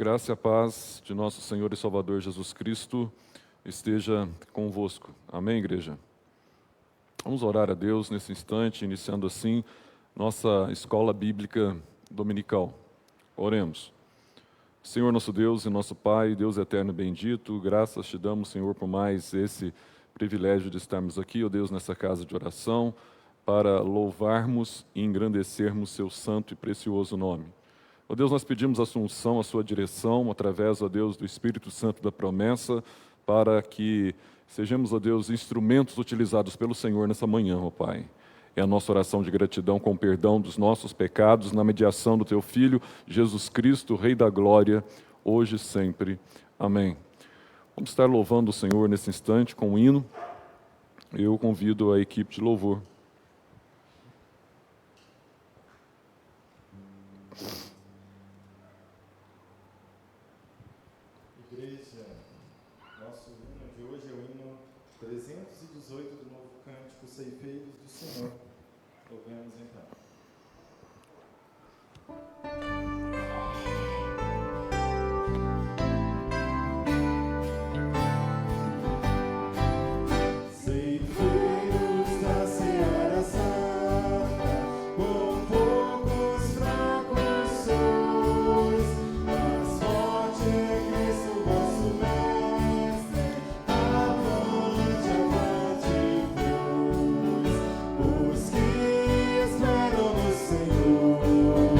graça e a paz de nosso Senhor e Salvador Jesus Cristo esteja convosco. Amém, igreja? Vamos orar a Deus nesse instante, iniciando assim nossa escola bíblica dominical. Oremos. Senhor nosso Deus e nosso Pai, Deus eterno e bendito, graças te damos, Senhor, por mais esse privilégio de estarmos aqui, ó Deus, nessa casa de oração, para louvarmos e engrandecermos seu santo e precioso nome. Ó Deus, nós pedimos a sua unção, a sua direção, através, ó Deus, do Espírito Santo da promessa, para que sejamos, ó Deus, instrumentos utilizados pelo Senhor nessa manhã, ó Pai. É a nossa oração de gratidão com perdão dos nossos pecados, na mediação do Teu Filho, Jesus Cristo, Rei da Glória, hoje e sempre. Amém. Vamos estar louvando o Senhor nesse instante com um hino. Eu convido a equipe de louvor. Igreja, nosso hino de hoje é o hino 318 do Novo Cântico, Ceifeiros do Senhor. Louvemos então. Ceifeiros da Seara Santa, com poucos fracos sois, mas forte é Cristo vosso Mestre, avante, avante, pois, os que esperam no Senhor,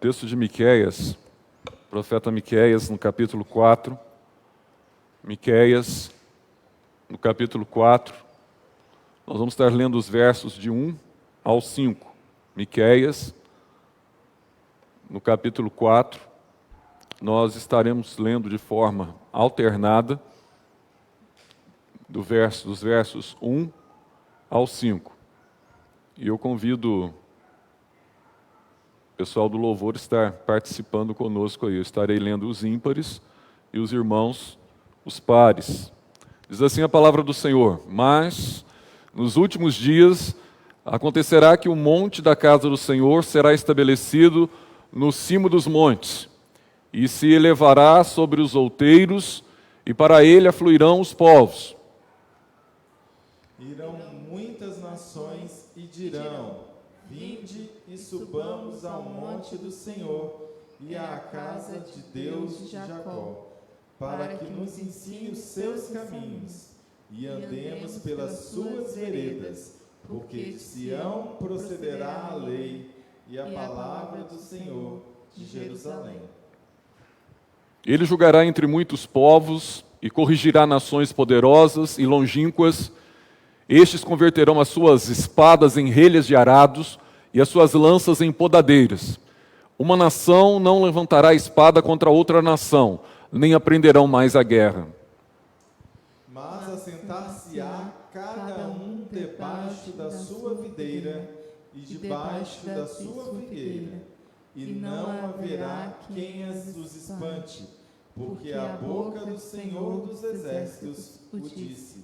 Texto de Miqueias, profeta Miqueias, no capítulo 4. Miqueias, no capítulo 4. Nós vamos estar lendo os versos de 1 ao 5. Miqueias, no capítulo 4. Nós estaremos lendo de forma alternada dos versos 1 ao 5. E eu convido o pessoal do louvor a estar participando conosco aí. Eu estarei lendo os ímpares e os irmãos os pares. Diz assim a palavra do Senhor: mas nos últimos dias acontecerá que o monte da casa do Senhor será estabelecido no cimo dos montes, e se elevará sobre os outeiros, e para ele afluirão os povos. Irão muitas nações e dirão: vinde e subamos ao monte do Senhor e à casa de Deus de Jacó, para que nos ensine os seus caminhos e andemos pelas suas veredas, porque de Sião procederá a lei e a palavra do Senhor de Jerusalém. Ele julgará entre muitos povos e corrigirá nações poderosas e longínquas. Estes converterão as suas espadas em relhas de arados e as suas lanças em podadeiras. Uma nação não levantará espada contra outra nação, nem aprenderão mais a guerra. Mas assentar-se-á cada um debaixo da sua videira e debaixo da sua figueira, e não haverá quem os espante, porque a boca do Senhor dos Exércitos o disse.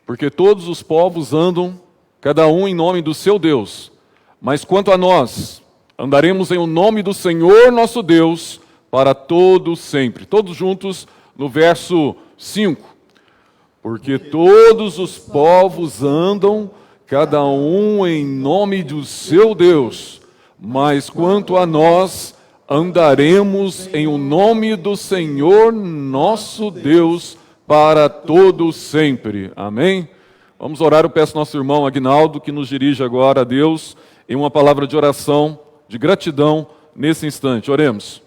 Porque todos os povos andam, cada um em nome do seu Deus. Mas quanto a nós, andaremos em o nome do Senhor nosso Deus, para todo sempre. Todos juntos no verso 5. Porque todos os povos andam, cada um em nome do seu Deus. Mas quanto a nós, andaremos em o nome do Senhor nosso Deus, para todo sempre. Amém? Vamos orar. Eu peço ao nosso irmão Aguinaldo que nos dirija agora a Deus em uma palavra de oração, de gratidão nesse instante. Oremos.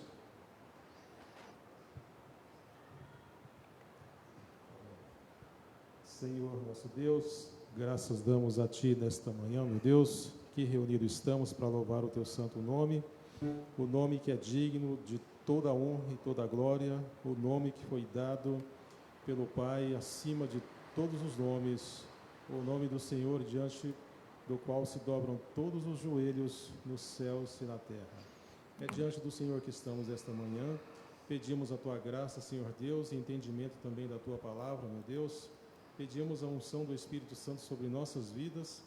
Senhor nosso Deus, graças damos a Ti nesta manhã, meu Deus, que reunidos estamos para louvar o Teu santo nome, o nome que é digno de toda a honra e toda a glória, o nome que foi dado pelo Pai acima de todos os nomes, o nome do Senhor diante do qual se dobram todos os joelhos nos céus e na terra. É diante do Senhor que estamos esta manhã, pedimos a Tua graça, Senhor Deus, e entendimento também da Tua palavra, meu Deus. Pedimos a unção do Espírito Santo sobre nossas vidas.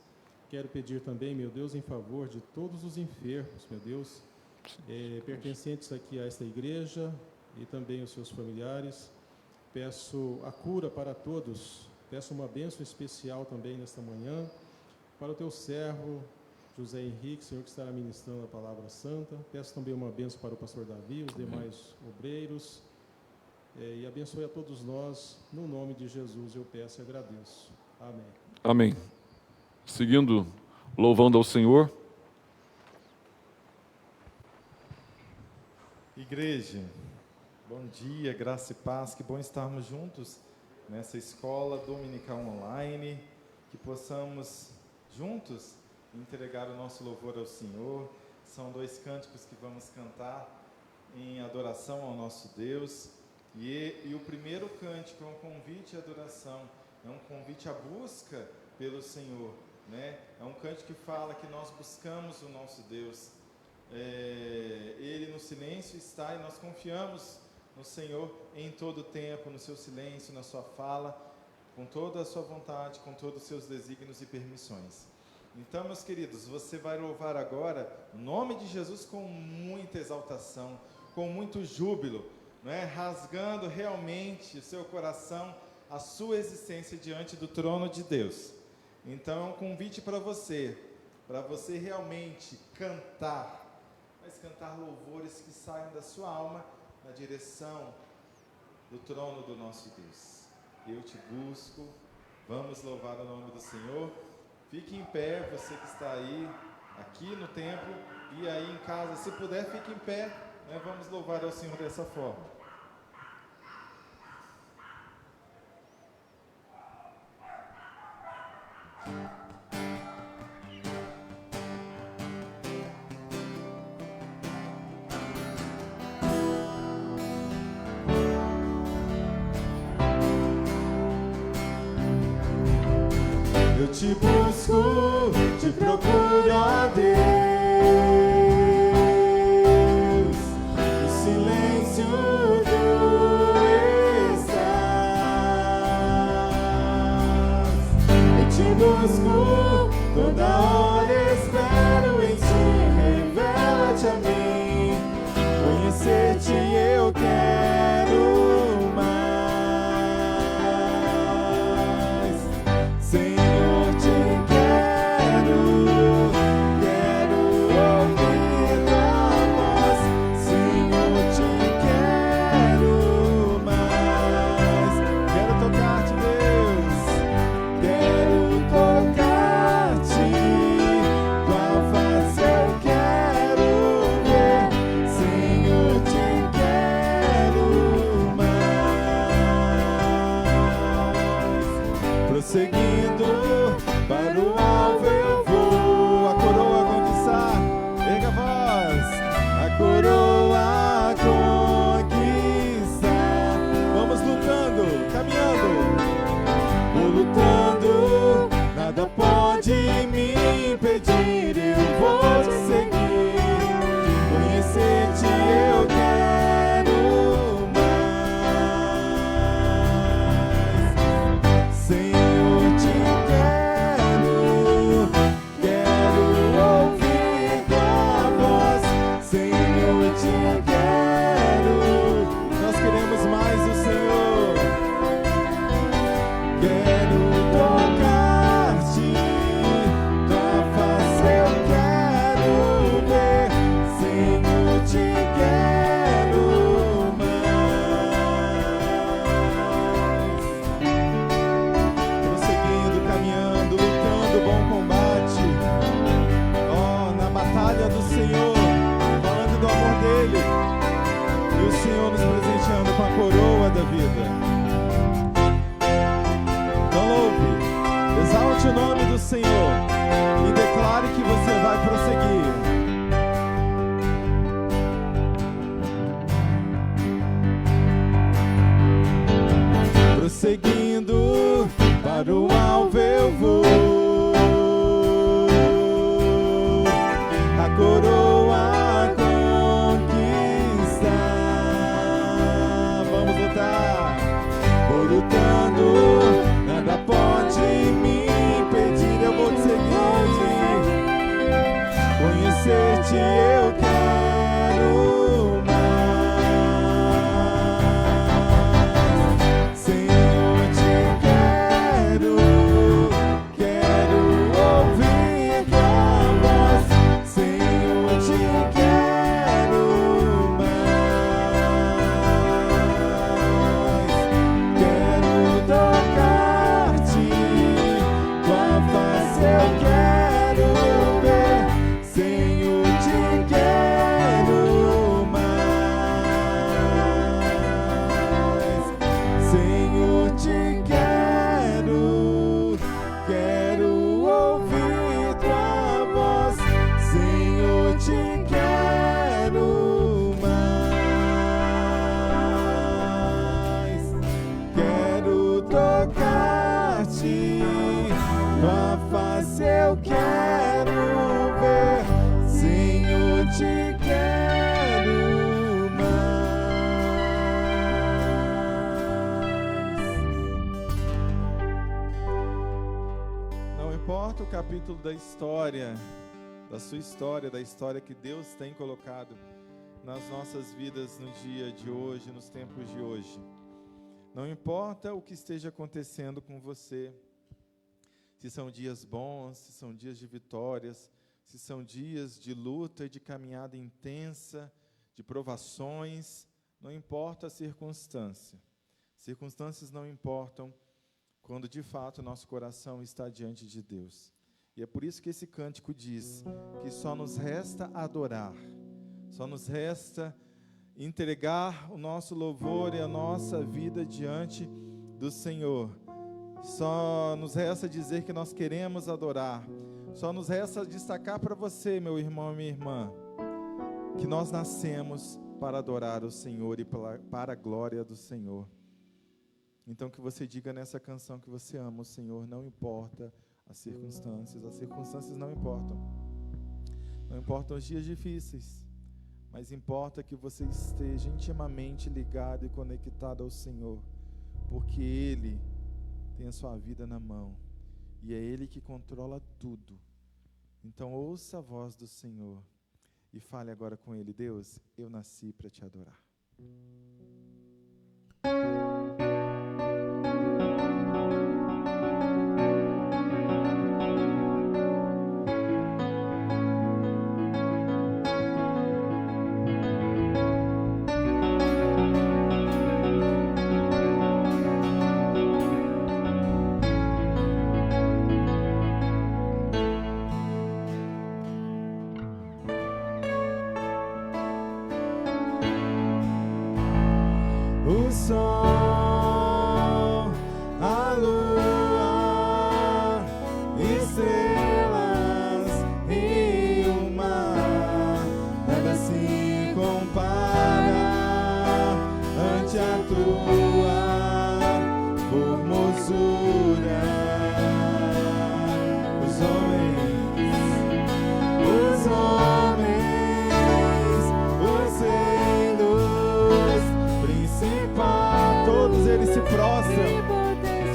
Quero pedir também, meu Deus, em favor de todos os enfermos, meu Deus, pertencentes aqui a esta igreja e também os seus familiares. Peço a cura para todos. Peço uma bênção especial também nesta manhã para o teu servo José Henrique, Senhor, que estará ministrando a palavra santa. Peço também uma bênção para o pastor Davi, os demais obreiros. E abençoe a todos nós, no nome de Jesus eu peço e agradeço. Amém. Amém. Seguindo, louvando ao Senhor. Igreja, bom dia, graça e paz, que bom estarmos juntos nessa escola dominical online, que possamos juntos entregar o nosso louvor ao Senhor. São 2 cânticos que vamos cantar em adoração ao nosso Deus. E o primeiro cântico é um convite à adoração, é um convite à busca pelo Senhor, né? É um cântico que fala que nós buscamos o nosso Deus. Ele no silêncio está e nós confiamos no Senhor em todo o tempo, no seu silêncio, na sua fala, com toda a sua vontade, com todos os seus desígnios e permissões. Então, meus queridos, você vai louvar agora o nome de Jesus com muita exaltação, com muito júbilo, não é? Rasgando realmente o seu coração, a sua existência diante do trono de Deus. Então é um convite para você realmente cantar, mas cantar louvores que saiam da sua alma na direção do trono do nosso Deus. Eu te busco, vamos louvar o nome do Senhor. Fique em pé, você que está aí aqui no templo e aí em casa. Se puder, fique em pé, né? Vamos louvar ao Senhor dessa forma. Eu te busco, te procuro, ó Deus, no silêncio tu estás. Eu te busco, toda hora espero em ti, revela-te a mim, conhecer-te eu quero mais. Senhor, te quero ouvir tua voz. Senhor, te quero mais. Quero tocar-te, Deus. Quero tocar-te. Tua face eu quero ver. Senhor, te quero mais. Prosseguindo para o alvo eu vou, a coroa conquistar, erga a voz, a coroa conquistar. Vamos lutando, caminhando, vou lutando, nada pode me impedir, eu vou te seguir, conhecer-te eu quero mais. Senhor, te quero ouvir tua voz. Senhor, te quero. Nós queremos mais o Senhor. Quero tocar-te, tua face eu quero ver. Senhor, te quero mais. Prosseguindo, caminhando, lutando o bom combate. Na batalha do Senhor, falando do amor dele. E o Senhor nos presenteando com a coroa da vida. Então louve, exalte o nome do Senhor e declare que você vai prosseguir. Prosseguindo para o alvo eu vou, a coroa conquistar. Vamos lutar, vou lutando, nada pode me impedir, eu vou te seguir, conhecer-te eu quero mais. Senhor, te quero ouvir tua voz. Senhor, te quero mais. Quero tocar-te, tua face eu quero ver. Senhor, te quero mais. Senhor, te quero ouvir tua voz. Senhor, te quero mais. Quero tocar-te, tua face eu quero ver. Senhor, te quero mais. Não importa o capítulo da história, da sua história, da história que Deus tem colocado nas nossas vidas no dia de hoje, nos tempos de hoje. Não importa o que esteja acontecendo com você, se são dias bons, se são dias de vitórias, se são dias de luta e de caminhada intensa, de provações, não importa a circunstância. Circunstâncias não importam quando de fato nosso coração está diante de Deus. E é por isso que esse cântico diz que só nos resta adorar, só nos resta entregar o nosso louvor e a nossa vida diante do Senhor. Só nos resta dizer que nós queremos adorar. Só nos resta destacar para você, meu irmão e minha irmã, que nós nascemos para adorar o Senhor e para a glória do Senhor. Então que você diga nessa canção que você ama o Senhor, não importa as circunstâncias não importam. Não importam os dias difíceis, mas importa que você esteja intimamente ligado e conectado ao Senhor, porque Ele tem a sua vida na mão, e é Ele que controla tudo. Então ouça a voz do Senhor e fale agora com Ele: Deus, eu nasci para te adorar. O sol, a lua, estrelas e o mar, nada se compara ante a tua formosura. Os reinos, todos eles se prostram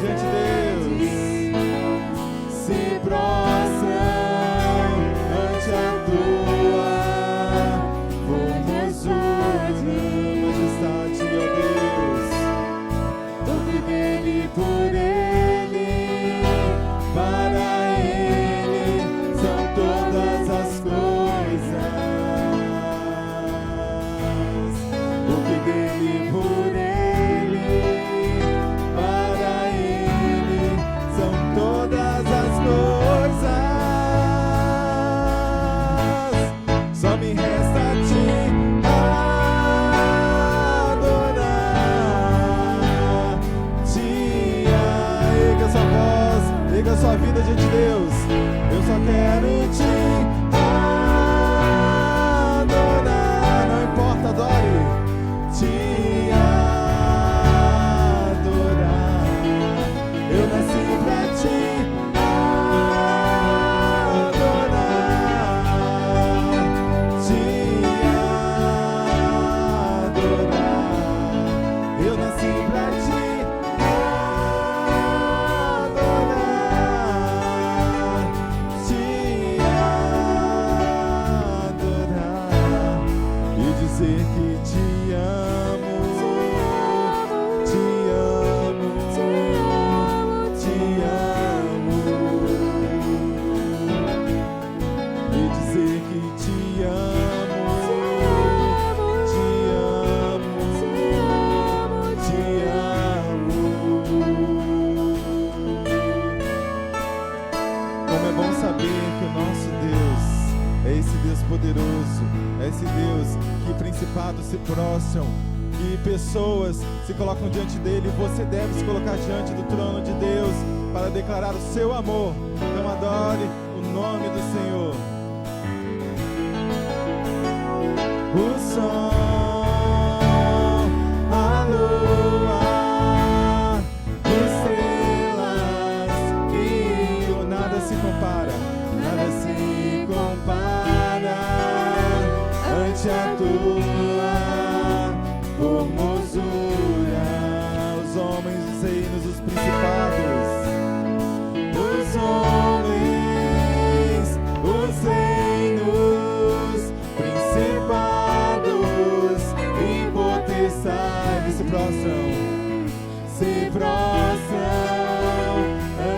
diante de Deus, se prostram ante a tua formosura, majestade, ó Deus. Tudo dele, por ele, para ele são todas as coisas. Tudo dele, por ele, só me resta te adorar, erga sua voz, erga sua vida diante de Deus. Eu só quero te adorar, não importa, adore, te adorar. Eu nasci pra te poderoso, é esse Deus que principados se prostram, que pessoas se colocam diante dele. Você deve se colocar diante do trono de Deus para declarar o seu amor. Então adore o nome do Senhor. O sol, a lua, estrelas e o nada se compara, nada se compara ante a tua formosura. Os homens, os reinos, os principados, os homens, os reinos, principados e potestades se prostram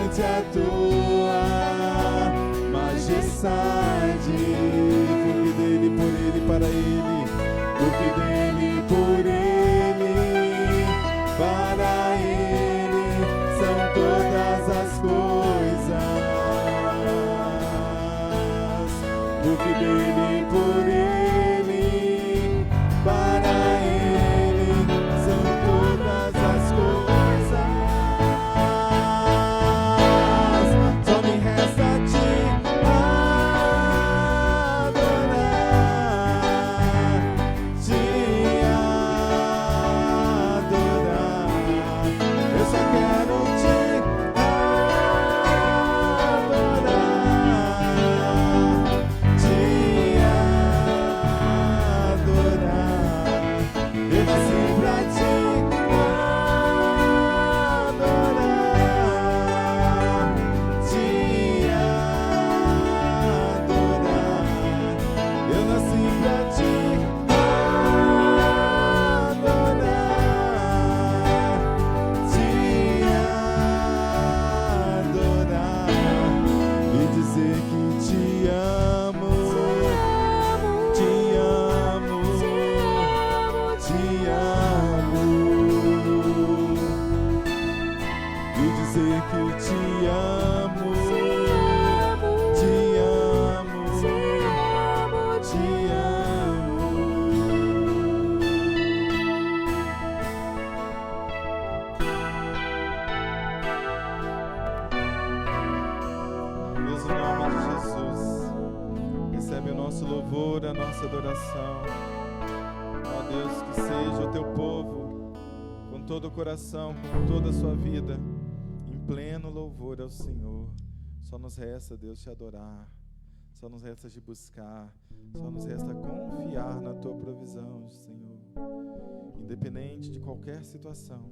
ante a tua majestade. Porque dele, por ele, para ele, te amo. Deus, em nome de Jesus, recebe o nosso louvor, a nossa adoração. Ó Deus, que seja o teu povo, com todo o coração, com toda a sua vida, em pleno louvor ao Senhor. Só nos resta, Deus, te adorar. Só nos resta te buscar. Só nos resta confiar na tua provisão, Senhor. Independente de qualquer situação,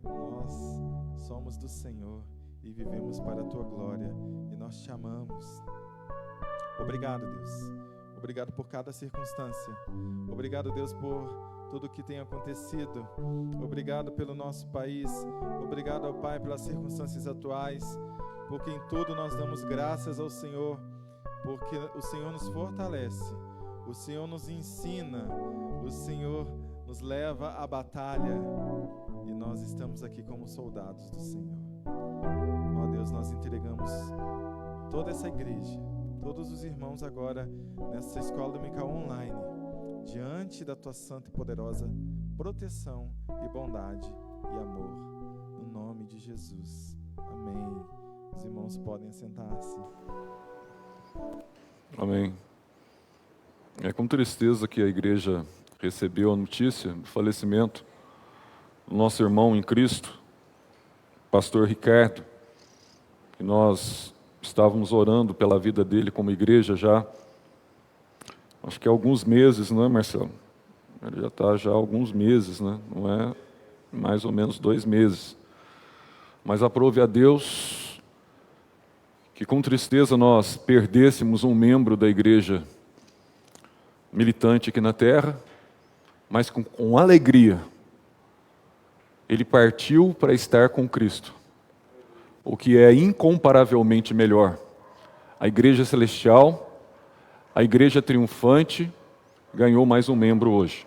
nós somos do Senhor e vivemos para a tua glória. E nós te amamos. Obrigado, Deus. Obrigado por cada circunstância. Obrigado, Deus, por tudo que tem acontecido. Obrigado pelo nosso país. Obrigado, ó Pai, pelas circunstâncias atuais. Porque em tudo nós damos graças ao Senhor. Porque o Senhor nos fortalece. O Senhor nos ensina. O Senhor nos leva à batalha. E nós estamos aqui como soldados do Senhor. Ó Deus, nós entregamos toda essa igreja, todos os irmãos agora nessa escola dominical online, diante da tua santa e poderosa proteção e bondade e amor, no nome de Jesus. Amém. Os irmãos podem sentar-se. Amém. É com tristeza que a igreja recebeu a notícia do falecimento do nosso irmão em Cristo, pastor Ricardo, que nós estávamos orando pela vida dele como igreja já, acho que há alguns meses, não é, Marcelo? Ele já está há alguns meses, né? Não é mais ou menos 2 meses. Mas aprove a Deus que com tristeza nós perdêssemos um membro da igreja militante aqui na terra, mas com alegria ele partiu para estar com Cristo, o que é incomparavelmente melhor. A igreja celestial, a igreja triunfante, ganhou mais um membro hoje.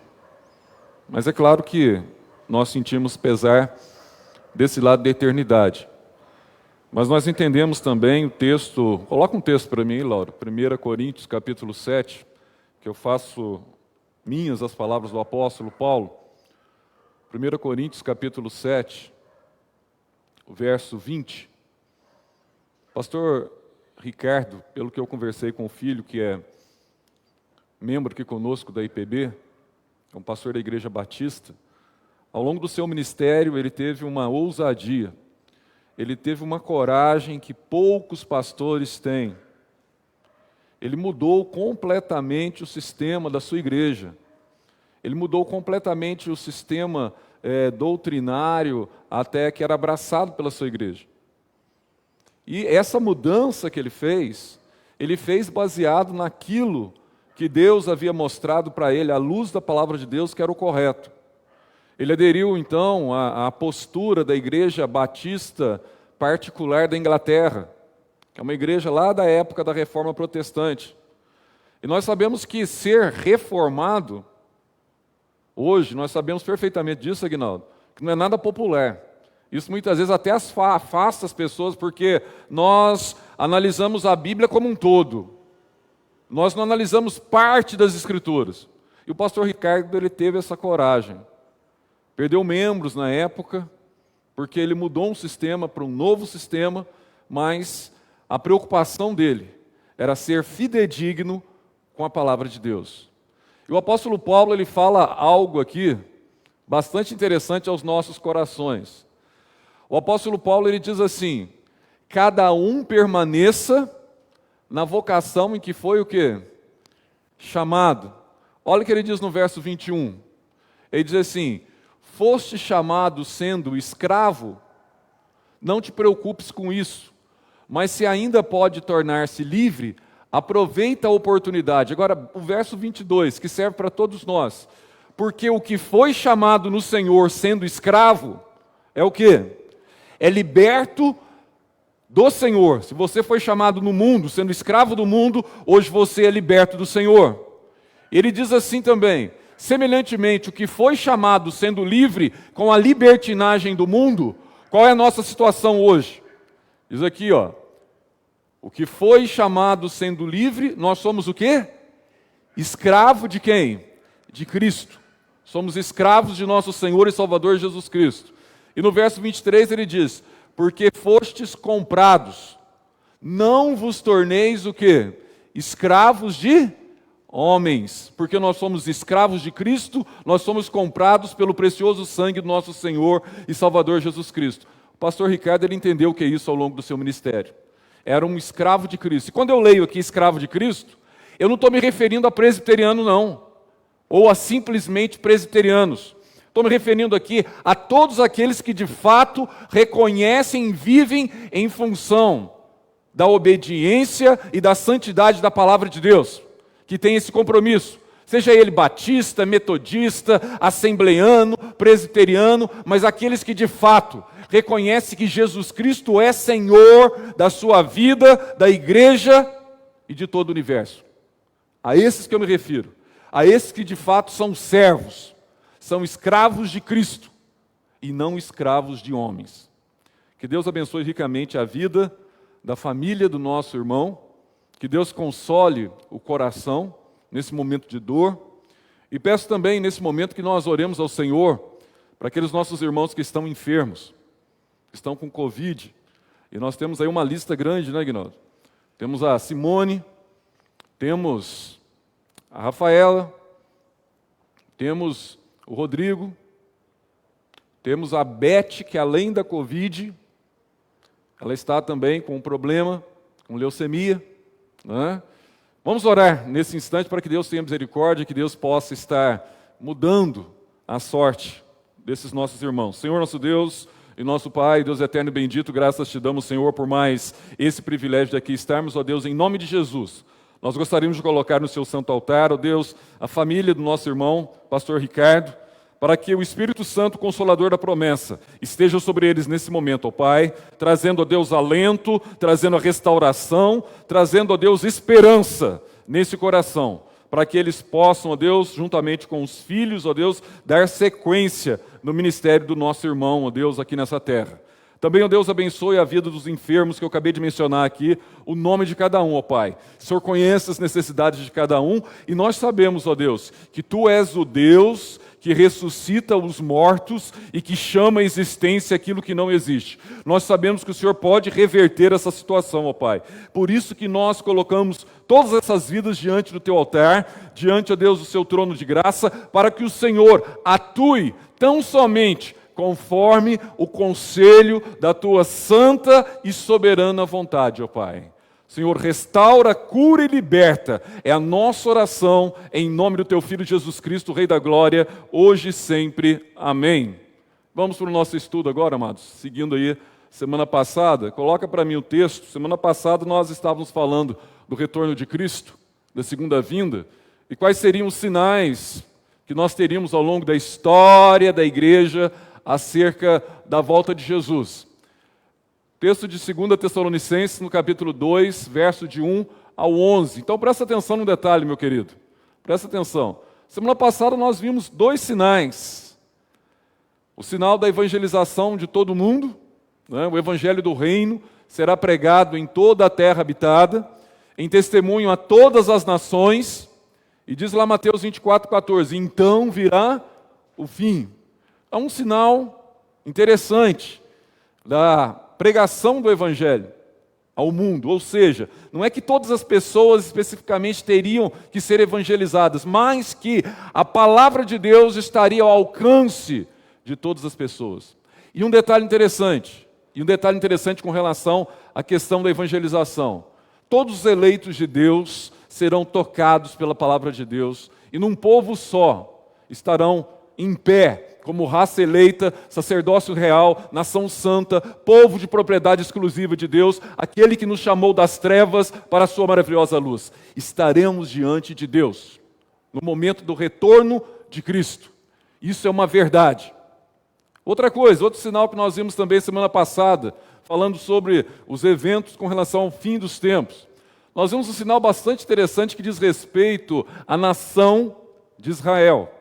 Mas é claro que nós sentimos pesar desse lado da eternidade. Mas nós entendemos também o texto, coloca um texto para mim, Laura, 1 Coríntios capítulo 7, que eu faço minhas as palavras do apóstolo Paulo. 1 Coríntios capítulo 7, o verso 20. Pastor Ricardo, pelo que eu conversei com o filho, que é membro aqui conosco da IPB, é um pastor da Igreja Batista, ao longo do seu ministério ele teve uma ousadia, ele teve uma coragem que poucos pastores têm. Ele mudou completamente o sistema da sua igreja. Ele mudou completamente o sistema doutrinário até que era abraçado pela sua igreja. E essa mudança que ele fez baseado naquilo que Deus havia mostrado para ele, à luz da palavra de Deus, que era o correto. Ele aderiu, então, à postura da Igreja Batista Particular da Inglaterra, que é uma igreja lá da época da Reforma Protestante. E nós sabemos que ser reformado, hoje, nós sabemos perfeitamente disso, Aguinaldo, que não é nada popular. Isso muitas vezes até afasta as pessoas, porque nós analisamos a Bíblia como um todo. Nós não analisamos parte das Escrituras. E o pastor Ricardo, ele teve essa coragem. Perdeu membros na época, porque ele mudou um sistema para um novo sistema, mas a preocupação dele era ser fidedigno com a palavra de Deus. E o apóstolo Paulo, ele fala algo aqui bastante interessante aos nossos corações. O apóstolo Paulo, ele diz assim: cada um permaneça na vocação em que foi o quê? Chamado. Olha o que ele diz no verso 21. Ele diz assim: foste chamado sendo escravo, não te preocupes com isso, mas se ainda pode tornar-se livre, aproveita a oportunidade. Agora, o verso 22, que serve para todos nós. Porque o que foi chamado no Senhor sendo escravo, é o quê? É liberto do Senhor. Se você foi chamado no mundo, sendo escravo do mundo, hoje você é liberto do Senhor. Ele diz assim também: semelhantemente, o que foi chamado sendo livre com a libertinagem do mundo, qual é a nossa situação hoje? Diz aqui, ó, o que foi chamado sendo livre, nós somos o quê? Escravo de quem? De Cristo. Somos escravos de nosso Senhor e Salvador Jesus Cristo. E no verso 23 ele diz: porque fostes comprados, não vos torneis o quê? Escravos de homens. Porque nós somos escravos de Cristo, nós somos comprados pelo precioso sangue do nosso Senhor e Salvador Jesus Cristo. O pastor Ricardo, ele entendeu o que é isso ao longo do seu ministério. Era um escravo de Cristo. E quando eu leio aqui escravo de Cristo, eu não estou me referindo a presbiteriano, não. Ou a simplesmente presbiterianos. Estou me referindo aqui a todos aqueles que de fato reconhecem e vivem em função da obediência e da santidade da palavra de Deus, que tem esse compromisso. Seja ele batista, metodista, assembleano, presbiteriano, mas aqueles que de fato reconhecem que Jesus Cristo é Senhor da sua vida, da igreja e de todo o universo. A esses que eu me refiro, a esses que de fato são servos, são escravos de Cristo e não escravos de homens. Que Deus abençoe ricamente a vida da família do nosso irmão, que Deus console o coração nesse momento de dor, e peço também nesse momento que nós oremos ao Senhor para aqueles nossos irmãos que estão enfermos, que estão com Covid, e nós temos aí uma lista grande, né, Guinaldo? Temos a Simone, temos a Rafaela, temos o Rodrigo, temos a Beth, que além da Covid, ela está também com um problema, com leucemia, né? Vamos orar nesse instante para que Deus tenha misericórdia, que Deus possa estar mudando a sorte desses nossos irmãos. Senhor nosso Deus e nosso Pai, Deus eterno e bendito, graças te damos, Senhor, por mais esse privilégio de aqui estarmos, ó Deus, em nome de Jesus. Nós gostaríamos de colocar no seu santo altar, ó Deus, a família do nosso irmão, pastor Ricardo, para que o Espírito Santo, Consolador da promessa, esteja sobre eles nesse momento, ó Pai, trazendo, ó Deus, alento, trazendo a restauração, trazendo, ó Deus, esperança nesse coração, para que eles possam, ó Deus, juntamente com os filhos, ó Deus, dar sequência no ministério do nosso irmão, ó Deus, aqui nessa terra. Também, ó Deus, abençoe a vida dos enfermos que eu acabei de mencionar aqui, o nome de cada um, ó Pai. O Senhor conhece as necessidades de cada um, e nós sabemos, ó Deus, que Tu és o Deus que ressuscita os mortos e que chama à existência aquilo que não existe. Nós sabemos que o Senhor pode reverter essa situação, ó Pai. Por isso que nós colocamos todas essas vidas diante do Teu altar, diante, ó Deus, do Seu trono de graça, para que o Senhor atue tão somente conforme o conselho da Tua santa e soberana vontade, ó Pai. Senhor, restaura, cura e liberta. É a nossa oração, em nome do Teu Filho Jesus Cristo, Rei da Glória, hoje e sempre. Amém. Vamos para o nosso estudo agora, amados. Seguindo aí, semana passada, coloca para mim o texto. Semana passada nós estávamos falando do retorno de Cristo, da segunda vinda, e quais seriam os sinais que nós teríamos ao longo da história da igreja acerca da volta de Jesus. Texto de 2 Tessalonicenses, no capítulo 2, verso de 1 ao 11. Então presta atenção no detalhe, meu querido. Presta atenção. Semana passada nós vimos dois sinais. O sinal da evangelização de todo mundo, né? O evangelho do reino será pregado em toda a terra habitada, em testemunho a todas as nações. E diz lá Mateus 24:14, então virá o fim. É um sinal interessante da pregação do Evangelho ao mundo, ou seja, não é que todas as pessoas especificamente teriam que ser evangelizadas, mas que a palavra de Deus estaria ao alcance de todas as pessoas. E um detalhe interessante com relação à questão da evangelização. Todos os eleitos de Deus serão tocados pela palavra de Deus, e num povo só estarão em pé, como raça eleita, sacerdócio real, nação santa, povo de propriedade exclusiva de Deus, aquele que nos chamou das trevas para a sua maravilhosa luz. Estaremos diante de Deus, no momento do retorno de Cristo. Isso é uma verdade. Outra coisa, outro sinal que nós vimos também semana passada, falando sobre os eventos com relação ao fim dos tempos. Nós vimos um sinal bastante interessante que diz respeito à nação de Israel.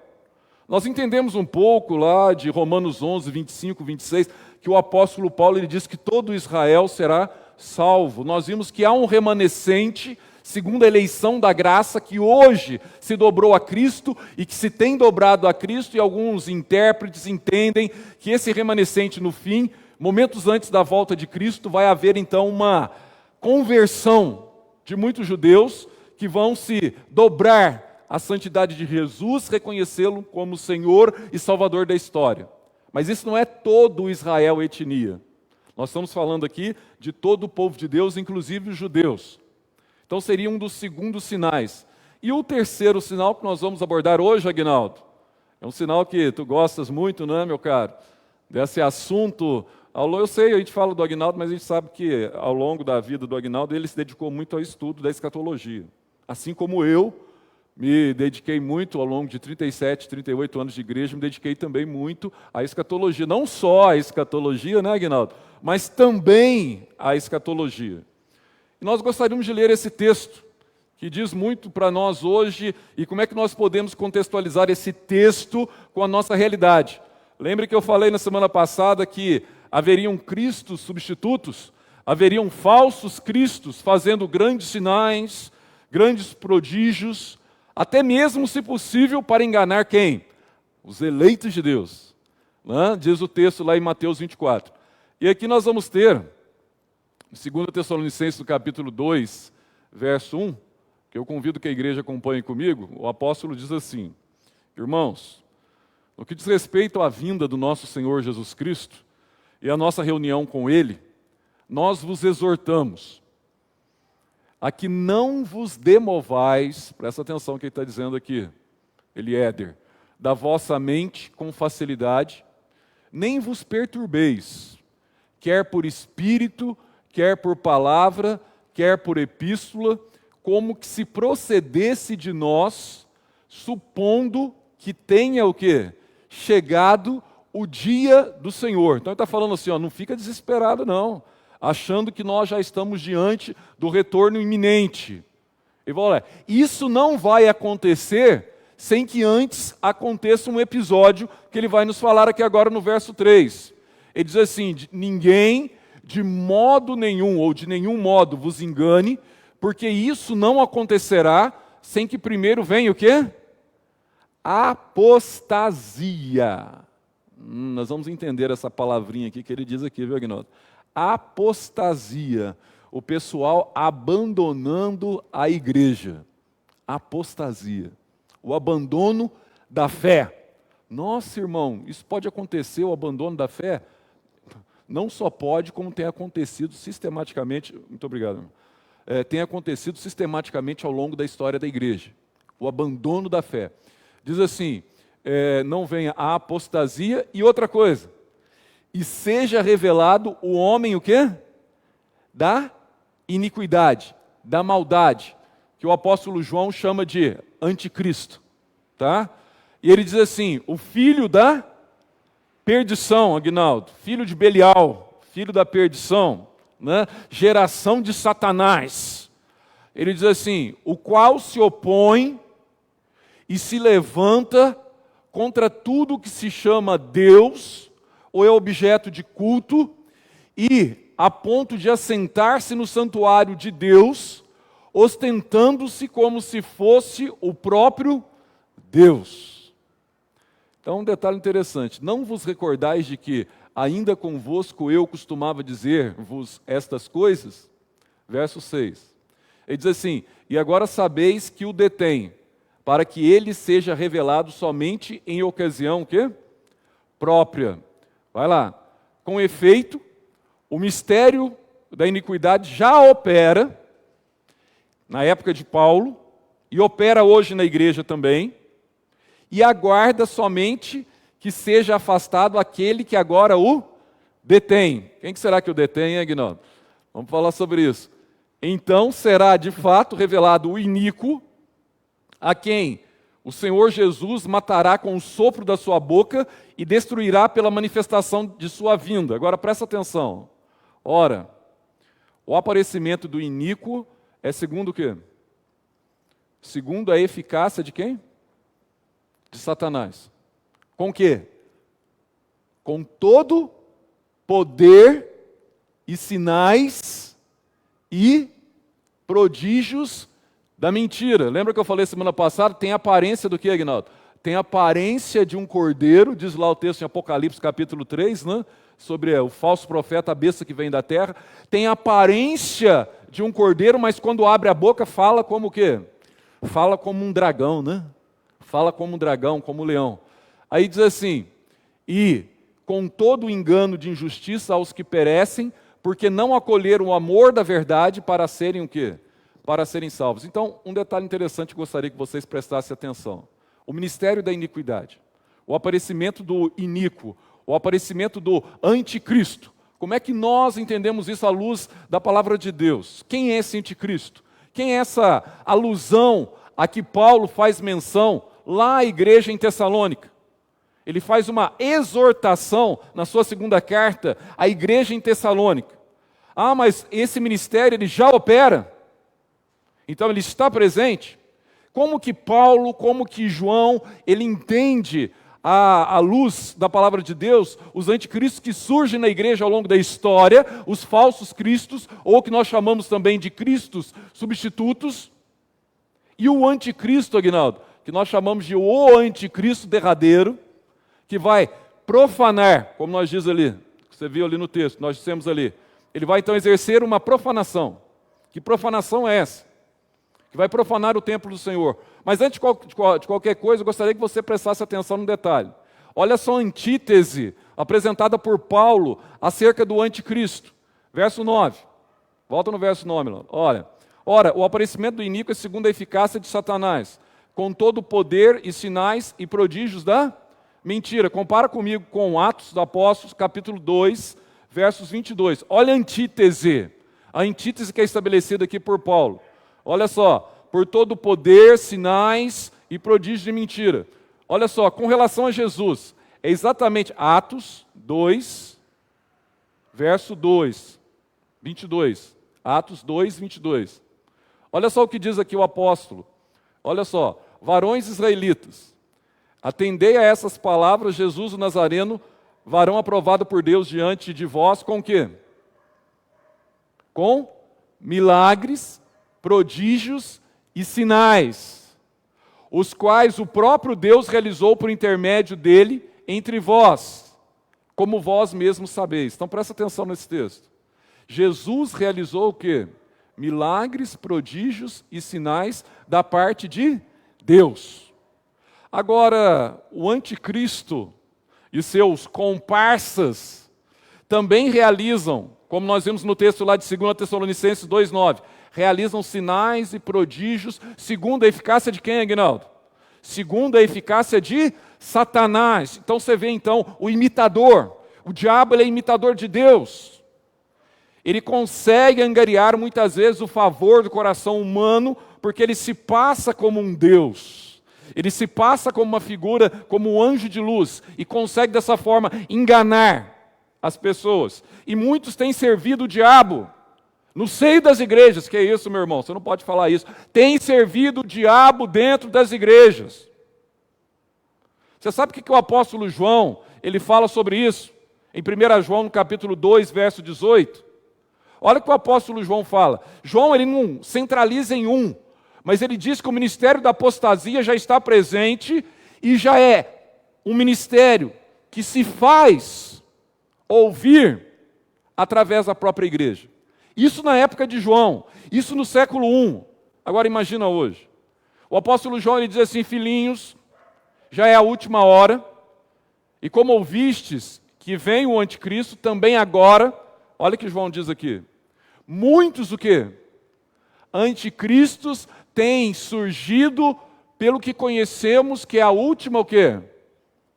Nós entendemos um pouco lá de Romanos 11, 25, 26, que o apóstolo Paulo ele diz que todo Israel será salvo. Nós vimos que há um remanescente segundo a eleição da graça que hoje se dobrou a Cristo e que se tem dobrado a Cristo, e alguns intérpretes entendem que esse remanescente no fim, momentos antes da volta de Cristo, vai haver então uma conversão de muitos judeus que vão se dobrar à santidade de Jesus, reconhecê-lo como Senhor e Salvador da história. Mas isso não é todo o Israel etnia. Nós estamos falando aqui de todo o povo de Deus, inclusive os judeus. Então seria um dos segundos sinais. E o terceiro sinal que nós vamos abordar hoje, Aguinaldo, é um sinal que tu gostas muito, não é, meu caro? Desse assunto. Eu sei, a gente fala do Aguinaldo, mas a gente sabe que ao longo da vida do Aguinaldo ele se dedicou muito ao estudo da escatologia. Assim como eu me dediquei muito ao longo de 37, 38 anos de igreja, me dediquei também muito à escatologia. Não só à escatologia, né, Aguinaldo? Mas também à escatologia. E nós gostaríamos de ler esse texto, que diz muito para nós hoje, e como é que nós podemos contextualizar esse texto com a nossa realidade. Lembre que eu falei na semana passada que haveriam cristos substitutos, haveriam falsos cristos fazendo grandes sinais, grandes prodígios, até mesmo, se possível, para enganar quem? Os eleitos de Deus. Diz o texto lá em Mateus 24. E aqui nós vamos ter, em 2 Tessalonicenses, no capítulo 2, verso 1, que eu convido que a igreja acompanhe comigo, o apóstolo diz assim: irmãos, no que diz respeito à vinda do nosso Senhor Jesus Cristo e à nossa reunião com Ele, nós vos exortamos a que não vos demovais, presta atenção no que ele está dizendo aqui, Eliéder, da vossa mente com facilidade, nem vos perturbeis, quer por espírito, quer por palavra, quer por epístola, como que se procedesse de nós, supondo que tenha o quê? Chegado o dia do Senhor. Então ele está falando assim, não fica desesperado não, achando que nós já estamos diante do retorno iminente. Ele fala, olha, isso não vai acontecer sem que antes aconteça um episódio que ele vai nos falar aqui agora no verso 3. Ele diz assim, ninguém de modo nenhum ou de nenhum modo vos engane, porque isso não acontecerá sem que primeiro venha o quê? Apostasia. Nós vamos entender essa palavrinha aqui que ele diz aqui, viu, Aguinaldo? Apostasia, o pessoal abandonando a igreja. Apostasia, o abandono da fé. Nossa, irmão, isso pode acontecer, o abandono da fé? Não só pode, como tem acontecido sistematicamente, muito obrigado, irmão. Tem acontecido sistematicamente ao longo da história da igreja. O abandono da fé. Diz assim, não venha a apostasia e outra coisa, e seja revelado o homem o quê? Da iniquidade, da maldade, que o apóstolo João chama de anticristo, tá? E ele diz assim, o filho da perdição, Aguinaldo, filho de Belial, filho da perdição, né? Geração de Satanás. Ele diz assim, o qual se opõe e se levanta contra tudo que se chama Deus, ou é objeto de culto, e a ponto de assentar-se no santuário de Deus, ostentando-se como se fosse o próprio Deus. Então, um detalhe interessante, não vos recordais de que ainda convosco eu costumava dizer-vos estas coisas? Verso 6. Ele diz assim, e agora sabeis que o detém, para que ele seja revelado somente em ocasião, o quê? Própria. Vai lá. Com efeito, o mistério da iniquidade já opera, na época de Paulo, e opera hoje na igreja também, e aguarda somente que seja afastado aquele que agora o detém. Quem que será que o detém, Aguinaldo? Vamos falar sobre isso. Então será de fato revelado o iníquo, a quem o Senhor Jesus matará com o sopro da sua boca e destruirá pela manifestação de sua vinda. Agora presta atenção. Ora, o aparecimento do iníquo é segundo o quê? Segundo a eficácia de quem? De Satanás. Com o quê? Com todo poder e sinais e prodígios da mentira. Lembra que eu falei semana passada? Tem aparência do que, Aguinaldo? Tem aparência de um cordeiro, diz lá o texto em Apocalipse capítulo 3, né? Sobre o falso profeta, a besta que vem da terra. Tem aparência de um cordeiro, mas quando abre a boca fala como o quê? Fala como um dragão, né? Fala como um dragão, como um leão. Aí diz assim, e com todo o engano de injustiça aos que perecem, porque não acolheram o amor da verdade para serem o quê? Para serem salvos. Então, um detalhe interessante que gostaria que vocês prestassem atenção. O ministério da iniquidade, o aparecimento do iníquo, o aparecimento do anticristo. Como é que nós entendemos isso à luz da palavra de Deus? Quem é esse anticristo? Quem é essa alusão a que Paulo faz menção lá à igreja em Tessalônica? Ele faz uma exortação na sua segunda carta à igreja em Tessalônica. Ah, mas esse ministério ele já opera? Então ele está presente? Como que Paulo, como que João, ele entende à luz da palavra de Deus, os anticristos que surgem na igreja ao longo da história, os falsos cristos, ou que nós chamamos também de cristos substitutos, e o anticristo, Aguinaldo, que nós chamamos de o anticristo derradeiro, que vai profanar, como nós diz ali, você viu ali no texto, nós dissemos ali, ele vai então exercer uma profanação. Que profanação é essa? Que vai profanar o templo do Senhor. Mas antes de qualquer coisa, eu gostaria que você prestasse atenção num detalhe. Olha só a antítese apresentada por Paulo acerca do anticristo. Verso 9. Volta no verso 9. Olha. Ora, o aparecimento do iníquo é segundo a eficácia de Satanás, com todo o poder e sinais e prodígios da mentira. Compara comigo com Atos dos Apóstolos, capítulo 2, versos 22. Olha a antítese que é estabelecida aqui por Paulo. Olha só, por todo o poder, sinais e prodígios de mentira. Olha só, com relação a Jesus, é exatamente Atos 2, verso 2, 22. Atos 2, 22. Olha só o que diz aqui o apóstolo. Olha só, varões israelitas, atendei a essas palavras, Jesus o Nazareno, varão aprovado por Deus diante de vós, com o quê? Com milagres, prodígios e sinais, os quais o próprio Deus realizou por intermédio dele entre vós, como vós mesmos sabeis. Então presta atenção nesse texto. Jesus realizou o quê? Milagres, prodígios e sinais da parte de Deus. Agora, o anticristo e seus comparsas também realizam, como nós vimos no texto lá de 2 Tessalonicenses 2,9, realizam sinais e prodígios segundo a eficácia de quem, Aguinaldo? Segundo a eficácia de Satanás. Então você vê então o imitador. O diabo ele é imitador de Deus. Ele consegue angariar muitas vezes o favor do coração humano, porque ele se passa como um Deus. Ele se passa como uma figura, como um anjo de luz, e consegue dessa forma enganar as pessoas. E muitos têm servido o diabo no seio das igrejas. Que é isso, meu irmão? Você não pode falar isso. Tem servido o diabo dentro das igrejas. Você sabe o que o apóstolo João, ele fala sobre isso? Em 1 João, no capítulo 2, verso 18. Olha o que o apóstolo João fala. João, ele não centraliza em um, mas ele diz que o ministério da apostasia já está presente e já é um ministério que se faz ouvir através da própria igreja. Isso na época de João, isso no século I. Agora imagina hoje. O apóstolo João ele diz assim: filhinhos, já é a última hora, e como ouvistes que vem o anticristo, também agora, olha o que João diz aqui, muitos o quê? Anticristos têm surgido pelo que conhecemos que é a última o quê?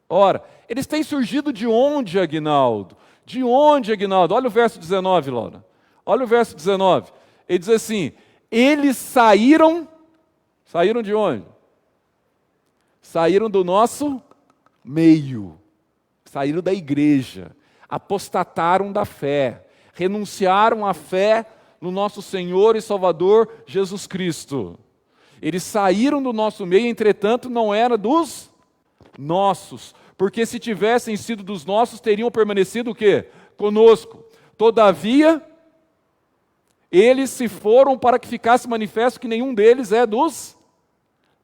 Ora, eles têm surgido de onde, Aguinaldo? De onde, Aguinaldo? Olha o verso 19, Laura. Olha o verso 19. Ele diz assim, eles saíram de onde? Saíram do nosso meio. Saíram da igreja. Apostataram da fé. Renunciaram à fé no nosso Senhor e Salvador Jesus Cristo. Eles saíram do nosso meio, entretanto, não era dos nossos. Porque se tivessem sido dos nossos, teriam permanecido o quê? Conosco. Todavia, Eles se foram para que ficasse manifesto que nenhum deles é dos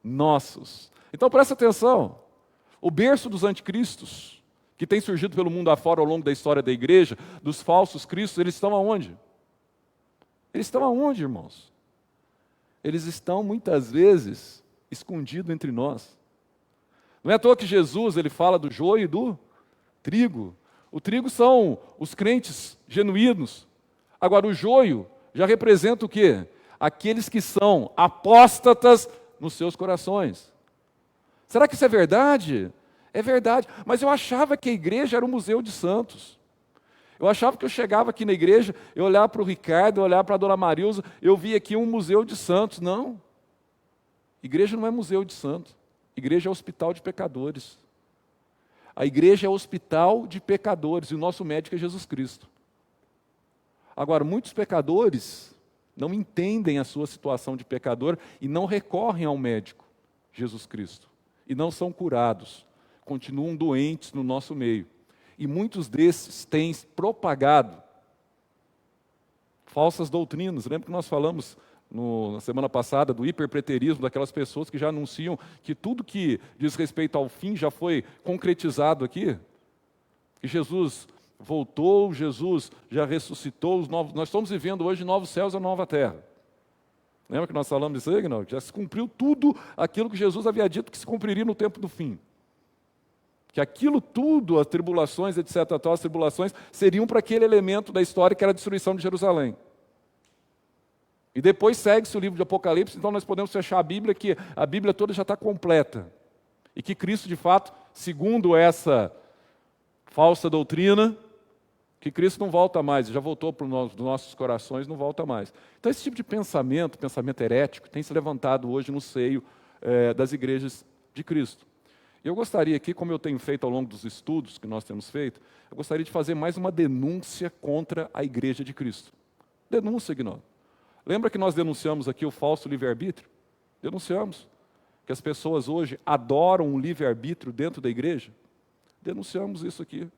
nossos. Então presta atenção, o berço dos anticristos, que tem surgido pelo mundo afora ao longo da história da igreja, dos falsos cristos, eles estão aonde? Eles estão aonde, irmãos? Eles estão muitas vezes escondidos entre nós. Não é à toa que Jesus ele fala do joio e do trigo. O trigo são os crentes genuínos. Agora o joio já representa o quê? Aqueles que são apóstatas nos seus corações. Será que isso é verdade? É verdade, mas eu achava que a igreja era um museu de santos. Eu achava que eu chegava aqui na igreja, eu olhava para o Ricardo, eu olhava para a dona Marilza, eu via aqui um museu de santos. Não. Igreja não é museu de santos. Igreja é hospital de pecadores. A igreja é hospital de pecadores e o nosso médico é Jesus Cristo. Agora, muitos pecadores não entendem a sua situação de pecador e não recorrem ao médico, Jesus Cristo, e não são curados, continuam doentes no nosso meio. E muitos desses têm propagado falsas doutrinas. Lembra que nós falamos na semana passada do hiperpreterismo, daquelas pessoas que já anunciam que tudo que diz respeito ao fim já foi concretizado aqui? Que Jesus voltou, Jesus já ressuscitou, nós estamos vivendo hoje novos céus e nova terra. Lembra que nós falamos disso aí, não? Já se cumpriu tudo aquilo que Jesus havia dito que se cumpriria no tempo do fim. Que aquilo tudo, as tribulações, etc., as tribulações, seriam para aquele elemento da história que era a destruição de Jerusalém. E depois segue-se o livro de Apocalipse, então nós podemos fechar a Bíblia, que a Bíblia toda já está completa. E que Cristo, de fato, segundo essa falsa doutrina, que Cristo não volta mais, já voltou para os nossos corações, não volta mais. Então esse tipo de pensamento herético, tem se levantado hoje no seio das igrejas de Cristo. Eu gostaria aqui, como eu tenho feito ao longo dos estudos que nós temos feito, eu gostaria de fazer mais uma denúncia contra a igreja de Cristo. Denúncia, Ignaldo. Lembra que nós denunciamos aqui o falso livre-arbítrio? Denunciamos. Que as pessoas hoje adoram o livre-arbítrio dentro da igreja? Denunciamos isso aqui.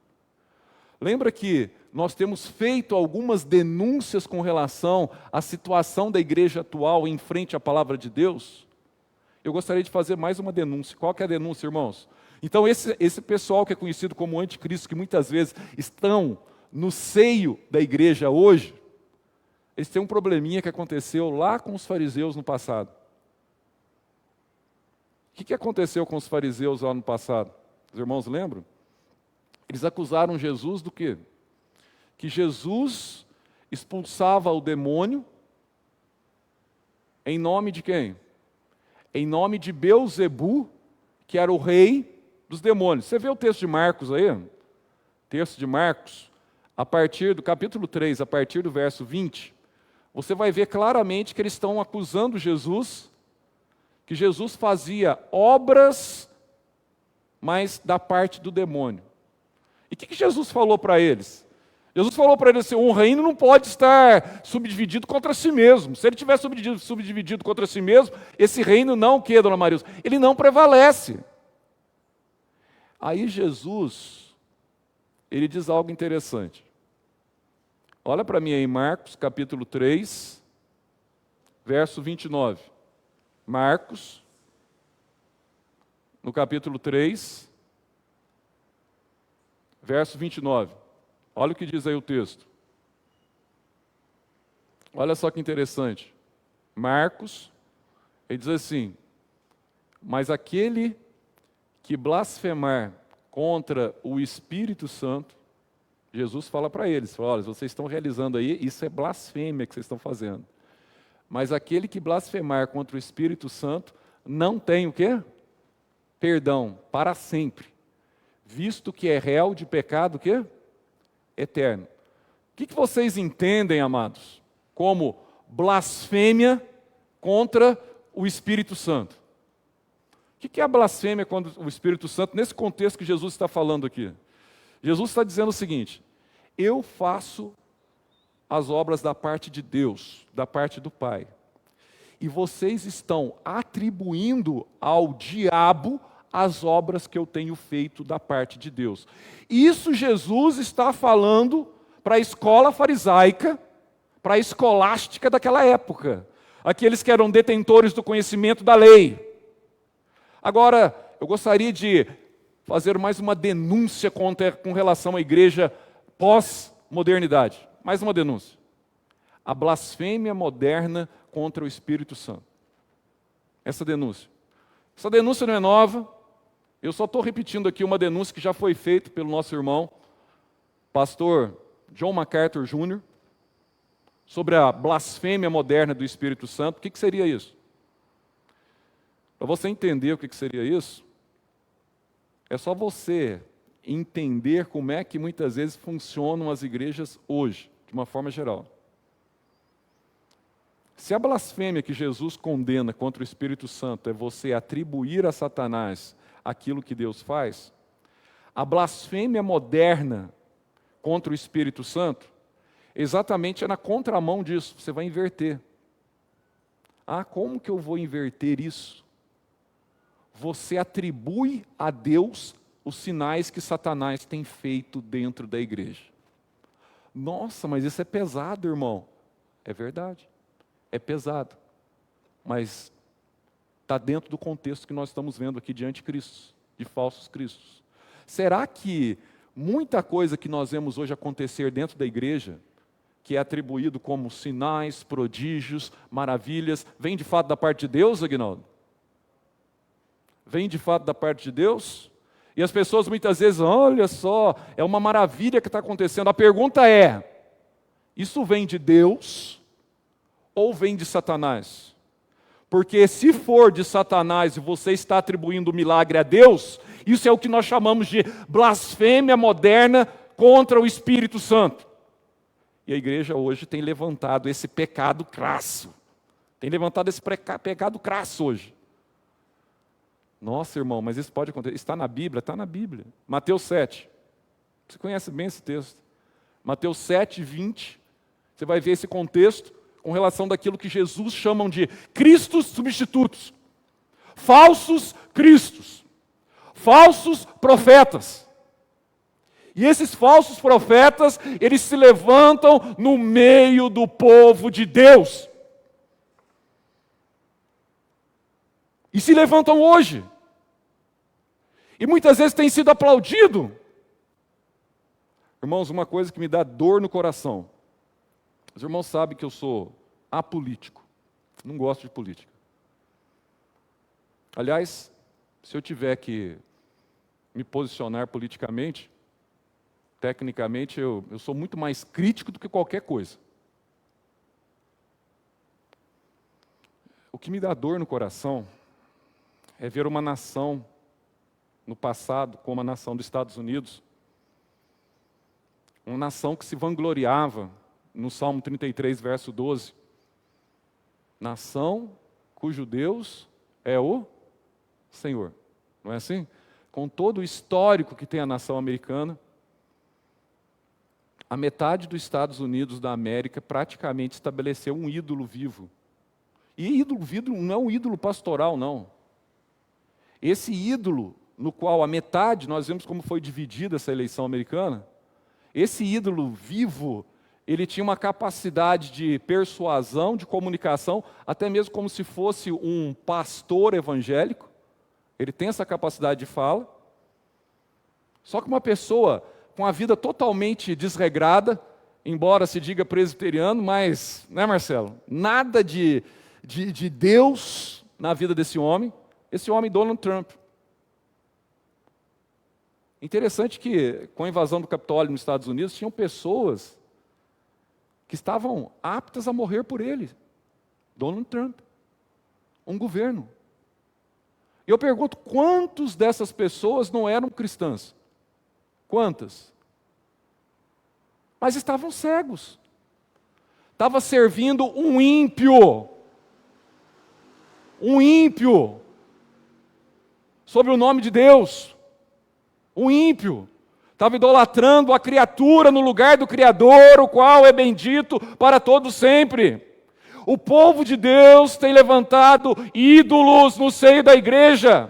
Lembra que nós temos feito algumas denúncias com relação à situação da igreja atual em frente à palavra de Deus? Eu gostaria de fazer mais uma denúncia. Qual que é a denúncia, irmãos? Então, esse pessoal que é conhecido como anticristo, que muitas vezes estão no seio da igreja hoje, eles têm um probleminha que aconteceu lá com os fariseus no passado. O que aconteceu com os fariseus lá no passado? Os irmãos lembram? Eles acusaram Jesus do quê? Que Jesus expulsava o demônio em nome de quem? Em nome de Belzebu, que era o rei dos demônios. Você vê o texto de Marcos aí? Texto de Marcos, a partir do capítulo 3, a partir do verso 20, você vai ver claramente que eles estão acusando Jesus, que Jesus fazia obras, mas da parte do demônio. E o que Jesus falou para eles? Jesus falou para eles assim, um reino não pode estar subdividido contra si mesmo. Se ele estiver subdividido contra si mesmo, esse reino não, o quê, dona Marilza? Ele não prevalece. Aí Jesus, ele diz algo interessante. Olha para mim aí, Marcos, capítulo 3, verso 29. Marcos, no capítulo 3, verso 29. Olha o que diz aí o texto. Olha só que interessante. Marcos, ele diz assim, mas aquele que blasfemar contra o Espírito Santo, Jesus fala para eles, fala, olha, vocês estão realizando aí, isso é blasfêmia que vocês estão fazendo. Mas aquele que blasfemar contra o Espírito Santo não tem o quê? Perdão, para sempre. Visto que é réu de pecado, o quê? Eterno. O que vocês entendem, amados, como blasfêmia contra o Espírito Santo? O que é a blasfêmia contra o Espírito Santo nesse contexto que Jesus está falando aqui? Jesus está dizendo o seguinte, eu faço as obras da parte de Deus, da parte do Pai, e vocês estão atribuindo ao diabo as obras que eu tenho feito da parte de Deus. Isso Jesus está falando para a escola farisaica, para a escolástica daquela época, aqueles que eram detentores do conhecimento da lei. Agora, eu gostaria de fazer mais uma denúncia com relação à igreja pós-modernidade. Mais uma denúncia. A blasfêmia moderna contra o Espírito Santo. Essa denúncia. Essa denúncia não é nova. Eu só estou repetindo aqui uma denúncia que já foi feita pelo nosso irmão, pastor John MacArthur Jr., sobre a blasfêmia moderna do Espírito Santo. O que seria isso? Para você entender o que seria isso, é só você entender como é que muitas vezes funcionam as igrejas hoje, de uma forma geral. Se a blasfêmia que Jesus condena contra o Espírito Santo é você atribuir a Satanás aquilo que Deus faz, a blasfêmia moderna contra o Espírito Santo exatamente é na contramão disso. Você vai inverter. Ah, como que eu vou inverter isso? Você atribui a Deus os sinais que Satanás tem feito dentro da igreja. Nossa, mas isso é pesado, irmão. É verdade. É pesado. Mas está dentro do contexto que nós estamos vendo aqui de anticristos, de falsos cristos. Será que muita coisa que nós vemos hoje acontecer dentro da igreja, que é atribuído como sinais, prodígios, maravilhas, vem de fato da parte de Deus, Aguinaldo? Vem de fato da parte de Deus? E as pessoas muitas vezes, olha só, é uma maravilha que está acontecendo. A pergunta é, isso vem de Deus ou vem de Satanás? Porque se for de Satanás e você está atribuindo o milagre a Deus, isso é o que nós chamamos de blasfêmia moderna contra o Espírito Santo. E a igreja hoje tem levantado esse pecado crasso. Tem levantado esse pecado crasso hoje. Nossa, irmão, mas isso pode acontecer. Está na Bíblia? Está na Bíblia. Mateus 7. Você conhece bem esse texto. Mateus 7, 20. Você vai ver esse contexto com relação daquilo que Jesus chamam de cristos substitutos. Falsos cristos. Falsos profetas. E esses falsos profetas, eles se levantam no meio do povo de Deus. E se levantam hoje. E muitas vezes tem sido aplaudido. Irmãos, uma coisa que me dá dor no coração. Os irmãos sabem que eu sou apolítico. Não gosto de política. Aliás, se eu tiver que me posicionar politicamente, tecnicamente eu sou muito mais crítico do que qualquer coisa. O que me dá dor no coração é ver uma nação, no passado, como a nação dos Estados Unidos, uma nação que se vangloriava, no Salmo 33, verso 12, nação cujo Deus é o Senhor. Não é assim? Com todo o histórico que tem a nação americana, a metade dos Estados Unidos da América praticamente estabeleceu um ídolo vivo. E ídolo vivo não é um ídolo pastoral, não. Esse ídolo, no qual a metade, nós vemos como foi dividida essa eleição americana, esse ídolo vivo, ele tinha uma capacidade de persuasão, de comunicação, até mesmo como se fosse um pastor evangélico. Ele tem essa capacidade de fala. Só que uma pessoa com a vida totalmente desregrada, embora se diga presbiteriano, mas, né, Marcelo? Nada de Deus na vida desse homem. Esse homem, Donald Trump. Interessante que, com a invasão do Capitólio nos Estados Unidos, tinham pessoas que estavam aptas a morrer por ele. Donald Trump. Um governo. E eu pergunto, quantos dessas pessoas não eram cristãs? Quantas? Mas estavam cegos. Estava servindo um ímpio. Um ímpio. Sobre o nome de Deus. Um ímpio. Estava idolatrando a criatura no lugar do Criador, o qual é bendito para todos sempre. O povo de Deus tem levantado ídolos no seio da igreja.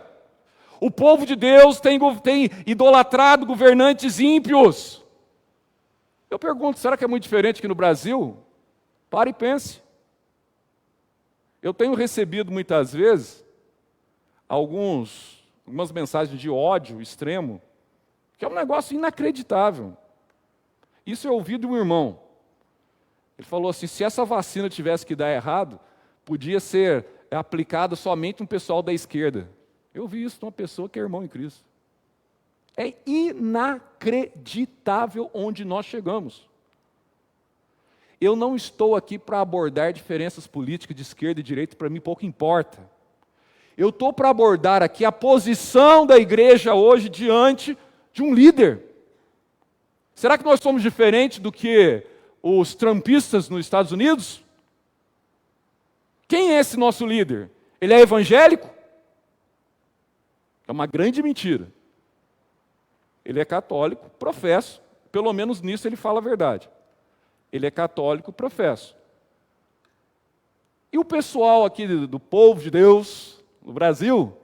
O povo de Deus tem idolatrado governantes ímpios. Eu pergunto, será que é muito diferente aqui no Brasil? Pare e pense. Eu tenho recebido muitas vezes algumas mensagens de ódio extremo, que é um negócio inacreditável. Isso eu ouvi de um irmão. Ele falou assim, se essa vacina tivesse que dar errado, podia ser aplicada somente no pessoal da esquerda. Eu vi isso de uma pessoa que é irmão em Cristo. É inacreditável onde nós chegamos. Eu não estou aqui para abordar diferenças políticas de esquerda e direita, para mim pouco importa. Eu estou para abordar aqui a posição da igreja hoje diante de um líder. Será que nós somos diferentes do que os trumpistas nos Estados Unidos? Quem é esse nosso líder? Ele é evangélico? É uma grande mentira. Ele é católico, professo, pelo menos nisso ele fala a verdade. Ele é católico, professo. E o pessoal aqui do povo de Deus, no Brasil,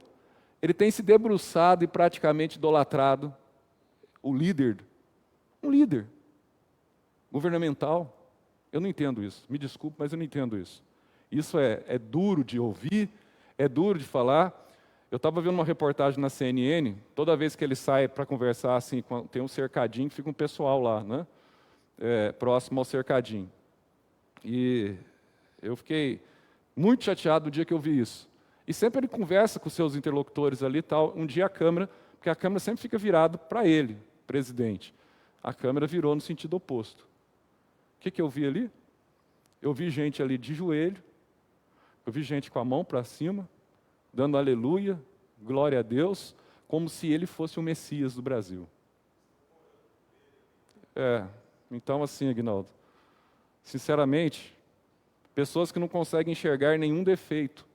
ele tem se debruçado e praticamente idolatrado o líder, um líder governamental. Eu não entendo isso, me desculpe, mas eu não entendo isso. Isso é duro de ouvir, é duro de falar. Eu estava vendo uma reportagem na CNN, toda vez que ele sai para conversar, assim, tem um cercadinho, fica um pessoal lá, né? Próximo ao cercadinho. E eu fiquei muito chateado no dia que eu vi isso. E sempre ele conversa com seus interlocutores ali e tal. Um dia a câmera, porque a câmera sempre fica virada para ele, presidente. A câmera virou no sentido oposto. O que eu vi ali? Eu vi gente ali de joelho, eu vi gente com a mão para cima, dando aleluia, glória a Deus, como se ele fosse o Messias do Brasil. Então assim, Aguinaldo, sinceramente, pessoas que não conseguem enxergar nenhum defeito,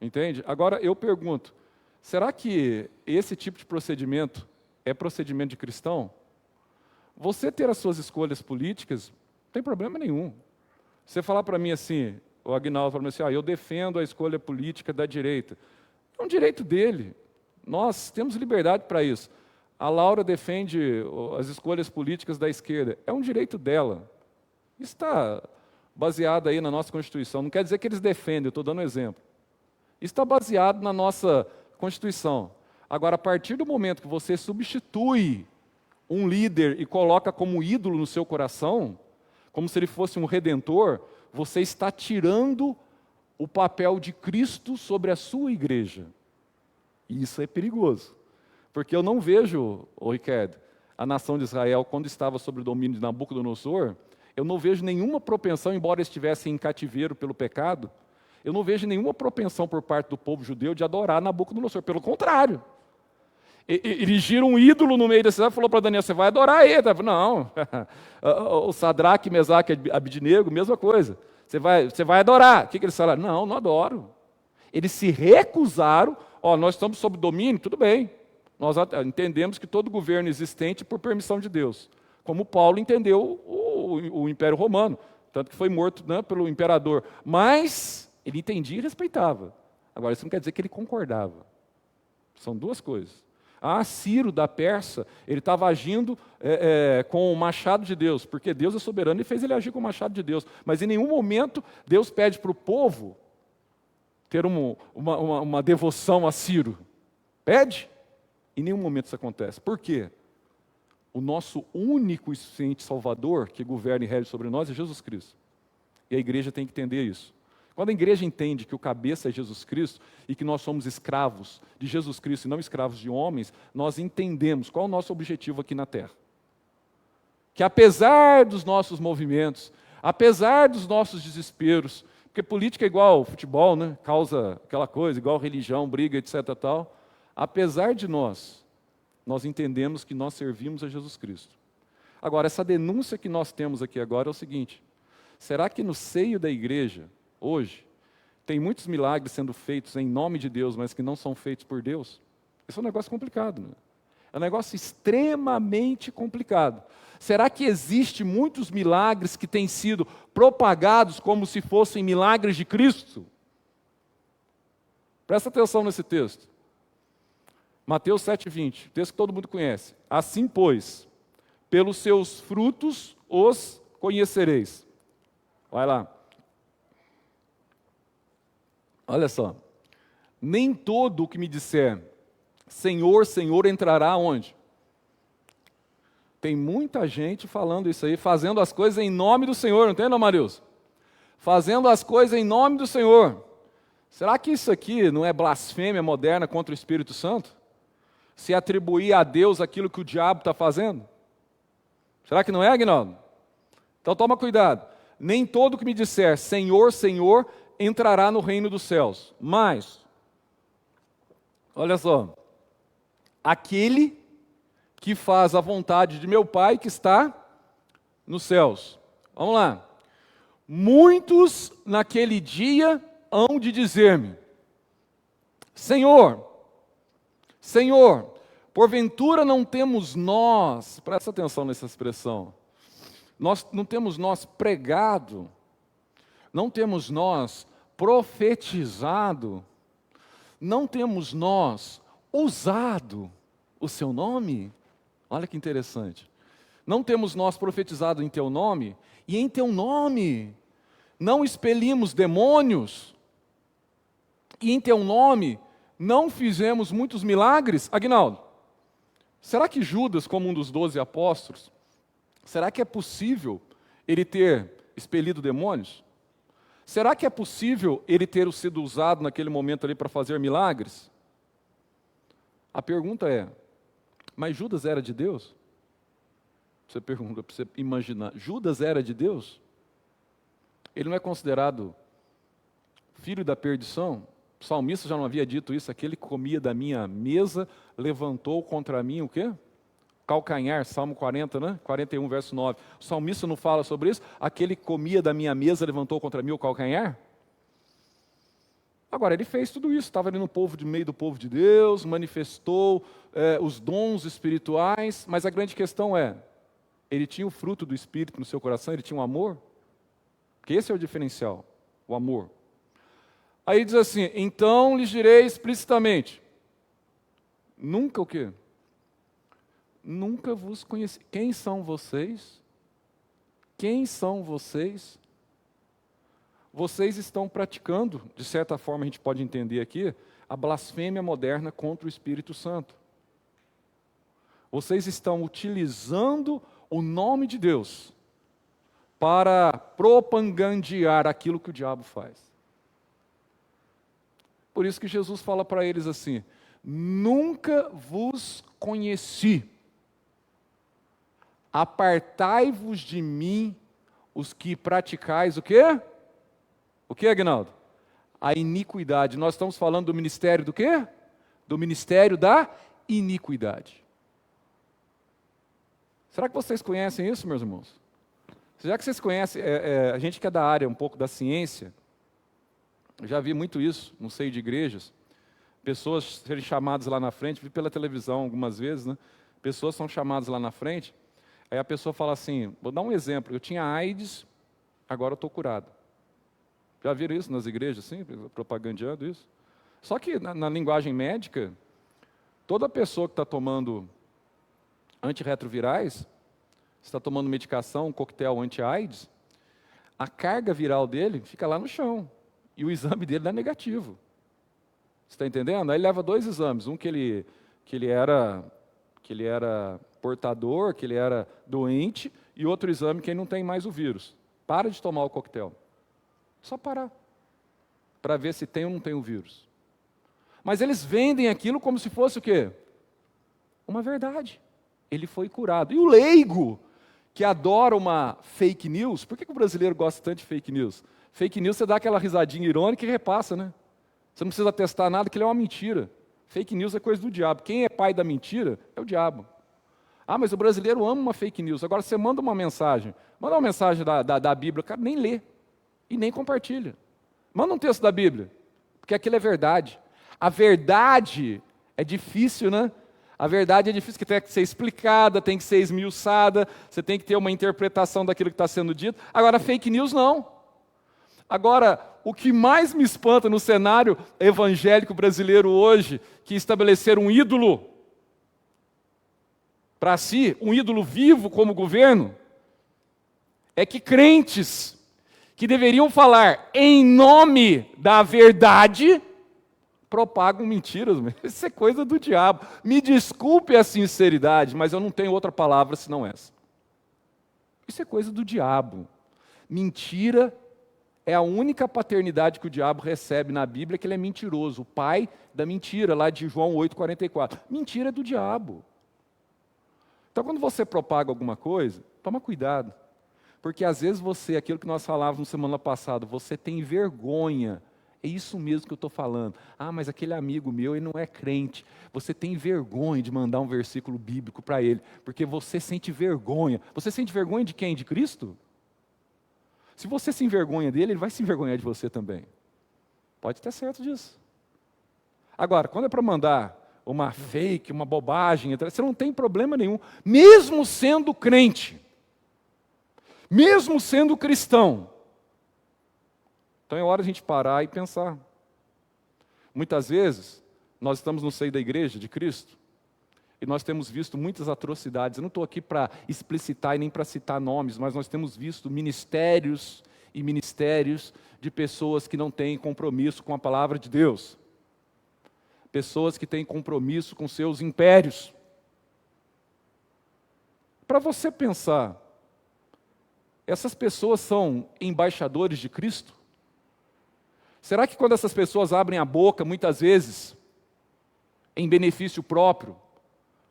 entende? Agora eu pergunto, será que esse tipo de procedimento é procedimento de cristão? Você ter as suas escolhas políticas, não tem problema nenhum. Você falar para mim assim, o Aguinaldo fala assim, eu defendo a escolha política da direita. É um direito dele. Nós temos liberdade para isso. A Laura defende as escolhas políticas da esquerda. É um direito dela. Isso está baseado aí na nossa Constituição. Não quer dizer que eles defendem, eu estou dando um exemplo. Isso está baseado na nossa Constituição. Agora, a partir do momento que você substitui um líder e coloca como ídolo no seu coração, como se ele fosse um redentor, você está tirando o papel de Cristo sobre a sua igreja. E isso é perigoso. Porque eu não vejo, Ricardo, a nação de Israel, quando estava sob o domínio de Nabucodonosor, eu não vejo nenhuma propensão, embora estivessem em cativeiro pelo pecado, eu não vejo nenhuma propensão por parte do povo judeu de adorar Nabucodonosor. Pelo contrário. Erigiram um ídolo no meio da cidade e falou para Daniel, você vai adorar ele. Não. O Sadraque, Mesaque e Abidnego, mesma coisa. Você vai adorar. O que eles falaram? Não adoro. Eles se recusaram. Nós estamos sob domínio, tudo bem. Nós entendemos que todo governo existente é por permissão de Deus. Como Paulo entendeu o Império Romano. Tanto que foi morto, né, pelo imperador. Mas ele entendia e respeitava. Agora, isso não quer dizer que ele concordava. São duas coisas. Ciro da Pérsia, ele estava agindo com o machado de Deus, porque Deus é soberano e fez ele agir com o machado de Deus. Mas em nenhum momento Deus pede para o povo ter uma devoção a Ciro. Pede? Em nenhum momento isso acontece. Por quê? O nosso único e suficiente Salvador que governa e rege sobre nós é Jesus Cristo. E a igreja tem que entender isso. Quando a igreja entende que o cabeça é Jesus Cristo e que nós somos escravos de Jesus Cristo e não escravos de homens, nós entendemos qual é o nosso objetivo aqui na Terra. Que apesar dos nossos movimentos, apesar dos nossos desesperos, porque política é igual futebol, né? Causa aquela coisa, igual religião, briga, etc. tal. Apesar de nós entendemos que nós servimos a Jesus Cristo. Agora, essa denúncia que nós temos aqui agora é o seguinte, será que no seio da igreja, hoje, tem muitos milagres sendo feitos em nome de Deus, mas que não são feitos por Deus? Isso é um negócio complicado, né? É um negócio extremamente complicado. Será que existe muitos milagres que têm sido propagados como se fossem milagres de Cristo? Presta atenção nesse texto. Mateus 7,20, texto que todo mundo conhece. Assim, pois, pelos seus frutos os conhecereis. Vai lá. Olha só. Nem todo o que me disser Senhor, Senhor entrará onde? Tem muita gente falando isso aí, fazendo as coisas em nome do Senhor, não tem, não, Marius? Fazendo as coisas em nome do Senhor. Será que isso aqui não é blasfêmia moderna contra o Espírito Santo? Se atribuir a Deus aquilo que o diabo está fazendo? Será que não é, Aguinaldo? Então toma cuidado. Nem todo que me disser Senhor, Senhor entrará no reino dos céus. Mas, olha só, aquele que faz a vontade de meu Pai que está nos céus. Vamos lá. Muitos naquele dia hão de dizer-me, Senhor, Senhor, porventura não temos nós, presta atenção nessa expressão, não temos nós pregado, não temos nós profetizado, não temos nós usado o seu nome? Olha que interessante. Não temos nós profetizado em teu nome, e em teu nome não expelimos demônios, e em teu nome não fizemos muitos milagres? Aguinaldo, será que Judas, como um dos 12 apóstolos, será que é possível ele ter expelido demônios? Será que é possível ele ter sido usado naquele momento ali para fazer milagres? A pergunta é, mas Judas era de Deus? Você pergunta, para você imaginar, Judas era de Deus? Ele não é considerado filho da perdição? O salmista já não havia dito isso, aquele que comia da minha mesa, levantou contra mim o quê? Calcanhar, Salmo 40, né? 41, verso 9. O salmista não fala sobre isso? Aquele que comia da minha mesa, levantou contra mim o calcanhar? Agora, ele fez tudo isso, estava ali no meio do povo de Deus, manifestou os dons espirituais, mas a grande questão é, ele tinha o fruto do Espírito no seu coração, ele tinha um amor? Porque esse é o diferencial, o amor. Aí diz assim, então lhes direi explicitamente, nunca o quê? Nunca vos conheci. Quem são vocês? Quem são vocês? Vocês estão praticando, de certa forma a gente pode entender aqui, a blasfêmia moderna contra o Espírito Santo. Vocês estão utilizando o nome de Deus para propagandear aquilo que o diabo faz. Por isso que Jesus fala para eles assim, nunca vos conheci, apartai-vos de mim, os que praticais o quê? O que, Aguinaldo? A iniquidade. Nós estamos falando do ministério do quê? Do ministério da iniquidade. Será que vocês conhecem isso, meus irmãos? Já que vocês conhecem, a gente que é da área um pouco da ciência, eu já vi muito isso no seio de igrejas, pessoas serem chamadas lá na frente, vi pela televisão algumas vezes, né? Pessoas são chamadas lá na frente, aí a pessoa fala assim, vou dar um exemplo, eu tinha AIDS, agora eu estou curado. Já viram isso nas igrejas, assim, propagandeando isso? Só que na linguagem médica, toda pessoa que está tomando antirretrovirais, está tomando medicação, um coquetel anti-AIDS, a carga viral dele fica lá no chão, e o exame dele dá negativo. Você está entendendo? Aí ele leva 2 exames, um que ele era portador, que ele era doente, e outro exame que ele não tem mais o vírus. Para de tomar o coquetel. Só parar, para ver se tem ou não tem o vírus. Mas eles vendem aquilo como se fosse o quê? Uma verdade. Ele foi curado. E o leigo, que adora uma fake news, por que o brasileiro gosta tanto de fake news? Fake news você dá aquela risadinha irônica e repassa, né? Você não precisa testar nada, que ele é uma mentira. Fake news é coisa do diabo. Quem é pai da mentira é o diabo. Ah, mas o brasileiro ama uma fake news. Agora você manda uma mensagem da Bíblia, o cara nem lê. E nem compartilha. Manda um texto da Bíblia, porque aquilo é verdade. A verdade é difícil, né? A verdade é difícil, que tem que ser explicada, tem que ser esmiuçada, você tem que ter uma interpretação daquilo que está sendo dito. Agora, fake news não. Agora, o que mais me espanta no cenário evangélico brasileiro hoje, que estabeleceram um ídolo para si, um ídolo vivo como governo, é que crentes que deveriam falar em nome da verdade, propagam mentiras. Isso é coisa do diabo. Me desculpe a sinceridade, mas eu não tenho outra palavra senão essa. Isso é coisa do diabo. Mentira é a única paternidade que o diabo recebe na Bíblia, que ele é mentiroso, o pai da mentira, lá de João 8,44. Mentira é do diabo. Então, quando você propaga alguma coisa, toma cuidado. Porque às vezes você, aquilo que nós falávamos semana passada, você tem vergonha. É isso mesmo que eu estou falando. Ah, mas aquele amigo meu, ele não é crente. Você tem vergonha de mandar um versículo bíblico para ele, porque você sente vergonha. Você sente vergonha de quem? De Cristo? Se você se envergonha dele, ele vai se envergonhar de você também. Pode ter certo disso. Agora, quando é para mandar uma fake, uma bobagem, você não tem problema nenhum, mesmo sendo crente, mesmo sendo cristão. Então é hora de a gente parar e pensar. Muitas vezes, nós estamos no seio da igreja de Cristo, e nós temos visto muitas atrocidades. Eu não estou aqui para explicitar e nem para citar nomes, mas nós temos visto ministérios e ministérios de pessoas que não têm compromisso com a palavra de Deus. Pessoas que têm compromisso com seus impérios. Para você pensar, essas pessoas são embaixadores de Cristo? Será que quando essas pessoas abrem a boca, muitas vezes, em benefício próprio,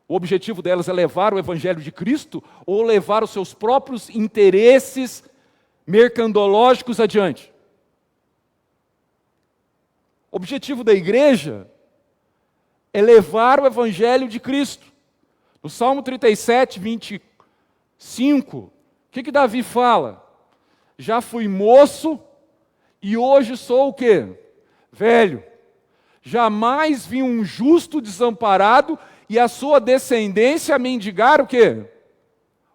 o objetivo delas é levar o Evangelho de Cristo ou levar os seus próprios interesses mercadológicos adiante? O objetivo da igreja é levar o Evangelho de Cristo. No Salmo 37, 25, o que Davi fala? Já fui moço e hoje sou o quê? Velho. Jamais vi um justo desamparado e a sua descendência mendigar o quê?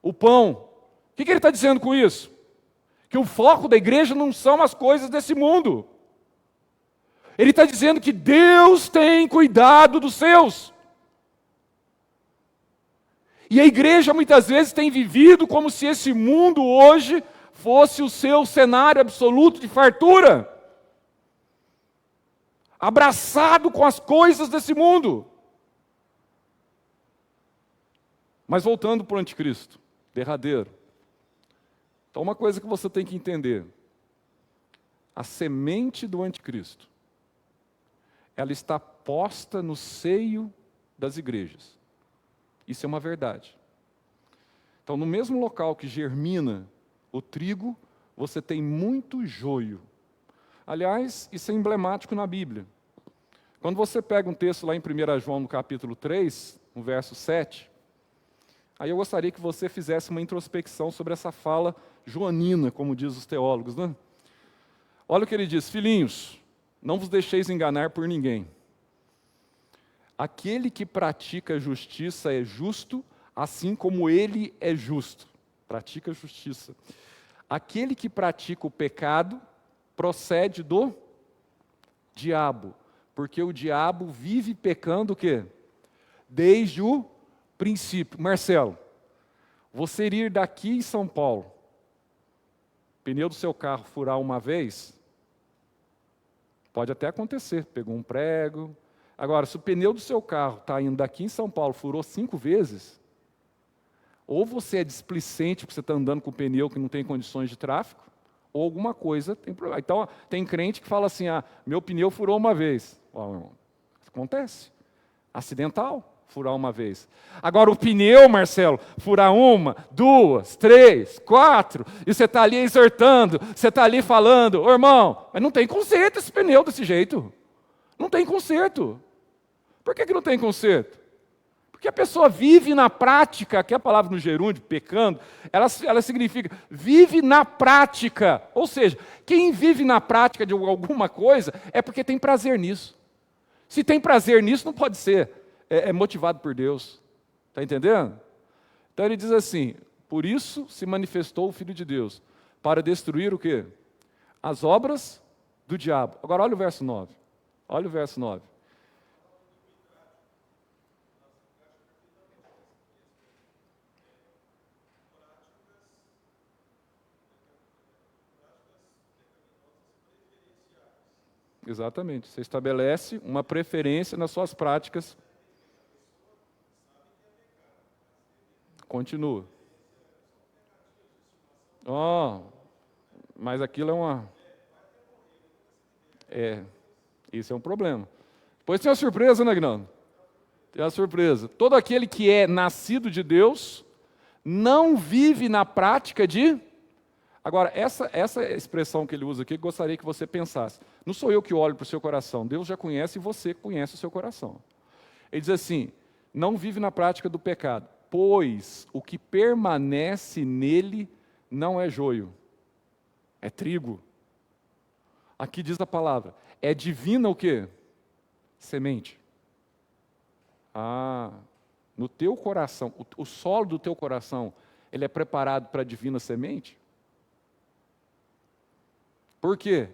O pão. O que ele está dizendo com isso? Que o foco da igreja não são as coisas desse mundo. Ele está dizendo que Deus tem cuidado dos seus. E a igreja muitas vezes tem vivido como se esse mundo hoje fosse o seu cenário absoluto de fartura. Abraçado com as coisas desse mundo. Mas voltando para o anticristo, derradeiro. Então uma coisa que você tem que entender. A semente do anticristo, ela está posta no seio das igrejas. Isso é uma verdade. Então no mesmo local que germina o trigo, você tem muito joio. Aliás, isso é emblemático na Bíblia. Quando você pega um texto lá em 1 João, no capítulo 3, no verso 7, aí eu gostaria que você fizesse uma introspecção sobre essa fala joanina, como diz os teólogos, né? Olha o que ele diz: filhinhos, não vos deixeis enganar por ninguém. Aquele que pratica a justiça é justo, assim como ele é justo. Pratica a justiça. Aquele que pratica o pecado procede do diabo, porque o diabo vive pecando o quê? Desde o princípio. Marcelo, você ir daqui em São Paulo, pneu do seu carro furar uma vez, pode até acontecer, pegou um prego. Agora, se o pneu do seu carro está indo daqui em São Paulo, furou 5 vezes, ou você é displicente porque você está andando com o pneu que não tem condições de tráfego, ou alguma coisa tem problema. Então, tem crente que fala assim, meu pneu furou uma vez. Irmão, acontece. Acidental, furar uma vez. Agora, o pneu, Marcelo, furar 1, 2, 3, 4, e você está ali exortando, você está ali falando, ô irmão, mas não tem conserto esse pneu desse jeito. Não tem conserto. Por que não tem conserto? Porque a pessoa vive na prática, que é a palavra no gerúndio, pecando, ela significa vive na prática. Ou seja, quem vive na prática de alguma coisa é porque tem prazer nisso. Se tem prazer nisso, não pode ser motivado por Deus. Está entendendo? Então ele diz assim, por isso se manifestou o Filho de Deus, para destruir o quê? As obras do diabo. Agora olha o verso 9. Olha o verso 9. Exatamente. Você estabelece uma preferência nas suas práticas. Continua. Mas aquilo isso é um problema. Depois tem uma surpresa, né, Aguinaldo? Tem uma surpresa. Todo aquele que é nascido de Deus não vive na prática de... Agora, essa expressão que ele usa aqui, gostaria que você pensasse. Não sou eu que olho para o seu coração, Deus já conhece e você conhece o seu coração. Ele diz assim, não vive na prática do pecado, pois o que permanece nele não é joio, é trigo. Aqui diz a palavra, é divina o quê? Semente. No teu coração, o solo do teu coração, ele é preparado para a divina semente? Por quê?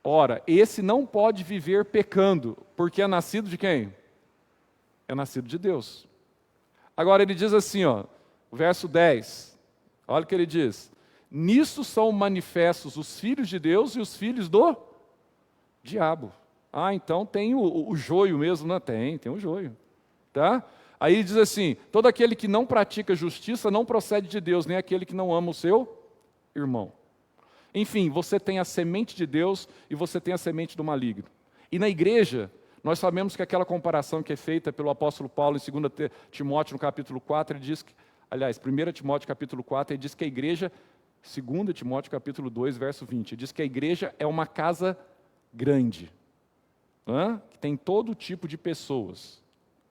Ora, esse não pode viver pecando, porque é nascido de quem? É nascido de Deus. Agora ele diz assim, verso 10, olha o que ele diz. Nisso são manifestos os filhos de Deus e os filhos do diabo. Então tem o joio mesmo, né? Tem o joio. Tá? Aí ele diz assim, todo aquele que não pratica justiça não procede de Deus, nem aquele que não ama o seu irmão. Enfim, você tem a semente de Deus e você tem a semente do maligno. E na igreja, nós sabemos que aquela comparação que é feita pelo apóstolo Paulo em 2 Timóteo, no capítulo 4, ele diz que, aliás, 1 Timóteo, capítulo 4, ele diz que a igreja, 2 Timóteo, capítulo 2, verso 20, ele diz que a igreja é uma casa grande, que tem todo tipo de pessoas,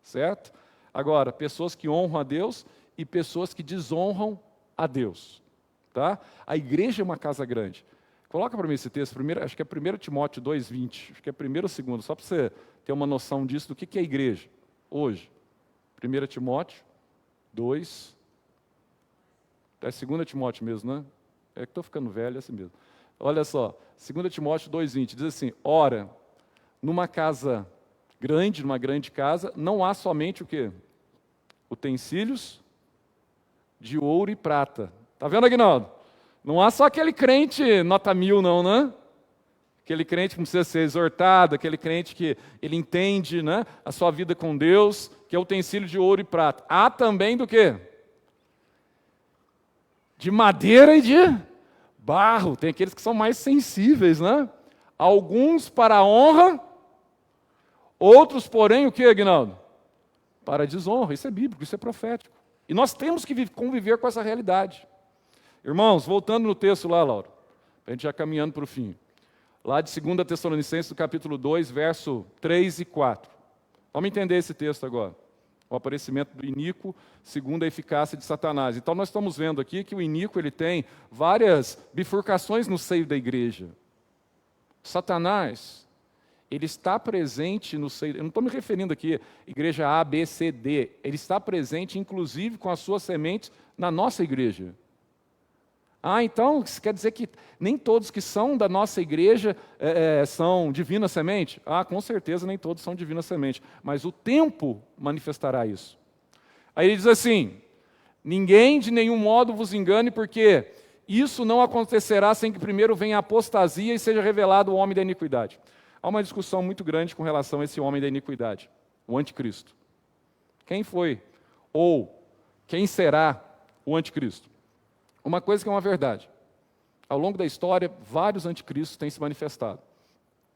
certo? Agora, pessoas que honram a Deus e pessoas que desonram a Deus. Tá? A igreja é uma casa grande. Coloca para mim esse texto, acho que é 1 Timóteo 2,20, acho que é 1º ou 2º, só para você ter uma noção disso, do que é a igreja hoje. 1 Timóteo 2, é 2 Timóteo mesmo, né? É que estou ficando velho, é assim mesmo. Olha só, 2 Timóteo 2,20, diz assim, ora, numa casa grande, numa grande casa, não há somente o quê? Utensílios de ouro e prata. Está vendo, Aguinaldo? Não há só aquele crente nota 1000, não, né? Aquele crente que precisa ser exortado, aquele crente que ele entende, né, a sua vida com Deus, que é utensílio de ouro e prata. Há também do quê? De madeira e de barro. Tem aqueles que são mais sensíveis, né? Alguns para a honra, outros, porém, o quê, Aguinaldo? Para a desonra. Isso é bíblico, isso é profético. E nós temos que conviver com essa realidade. Irmãos, voltando no texto lá, Laura, a gente já caminhando para o fim. Lá de 2 Tessalonicenses, do capítulo 2, verso 3 e 4. Vamos entender esse texto agora. O aparecimento do iníquo segundo a eficácia de Satanás. Então nós estamos vendo aqui que o iníquo ele tem várias bifurcações no seio da igreja. Satanás, ele está presente no seio... Eu não estou me referindo aqui à igreja A, B, C, D. Ele está presente, inclusive, com as suas sementes na nossa igreja. Então, isso quer dizer que nem todos que são da nossa igreja são divina semente? Com certeza nem todos são divina semente, mas o tempo manifestará isso. Aí ele diz assim, ninguém de nenhum modo vos engane, porque isso não acontecerá sem que primeiro venha a apostasia e seja revelado o homem da iniquidade. Há uma discussão muito grande com relação a esse homem da iniquidade, o anticristo. Quem foi ou quem será o anticristo? Uma coisa que é uma verdade. Ao longo da história, vários anticristos têm se manifestado.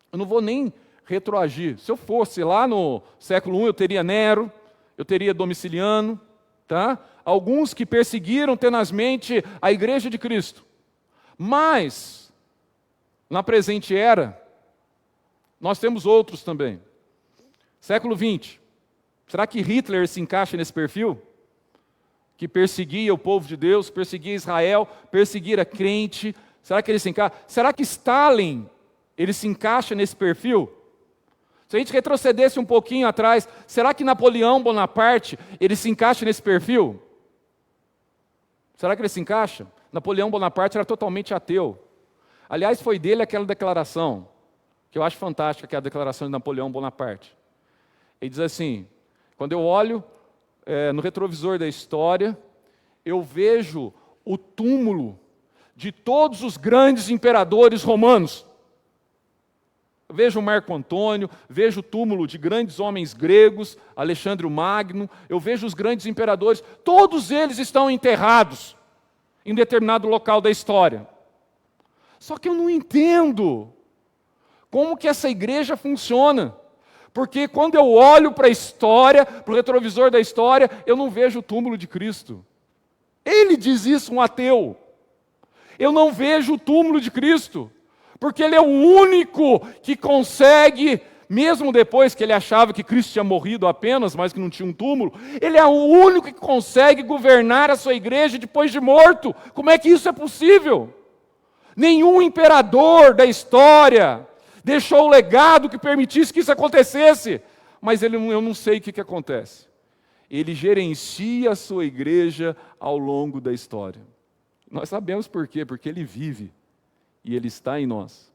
Eu não vou nem retroagir. Se eu fosse lá no século I, eu teria Nero, eu teria Domiciliano, tá? Alguns que perseguiram tenazmente a igreja de Cristo. Mas, na presente era, nós temos outros também. Século XX. Será que Hitler se encaixa nesse perfil? Que perseguia o povo de Deus, perseguia Israel, perseguia crente. Será que ele se encaixa? Será que Stalin, ele se encaixa nesse perfil? Se a gente retrocedesse um pouquinho atrás, será que Napoleão Bonaparte, ele se encaixa nesse perfil? Será que ele se encaixa? Napoleão Bonaparte era totalmente ateu. Aliás, foi dele aquela declaração, que eu acho fantástica, que é a declaração de Napoleão Bonaparte. Ele diz assim, quando eu olho no retrovisor da história, eu vejo o túmulo de todos os grandes imperadores romanos. vejo Marco Antônio, vejo o túmulo de grandes homens gregos, Alexandre o Magno, eu vejo os grandes imperadores, todos eles estão enterrados em determinado local da história. Só que eu não entendo como que essa igreja funciona. Porque quando eu olho para a história, para o retrovisor da história, eu não vejo o túmulo de Cristo. Ele diz isso, um ateu. Eu não vejo o túmulo de Cristo, porque ele é o único que consegue, mesmo depois que ele achava que Cristo tinha morrido apenas, mas que não tinha um túmulo, ele é o único que consegue governar a sua igreja depois de morto. Como é que isso é possível? Nenhum imperador da história deixou o legado que permitisse que isso acontecesse. Mas eu não sei o que acontece. Ele gerencia a sua igreja ao longo da história. Nós sabemos por quê, porque ele vive e ele está em nós.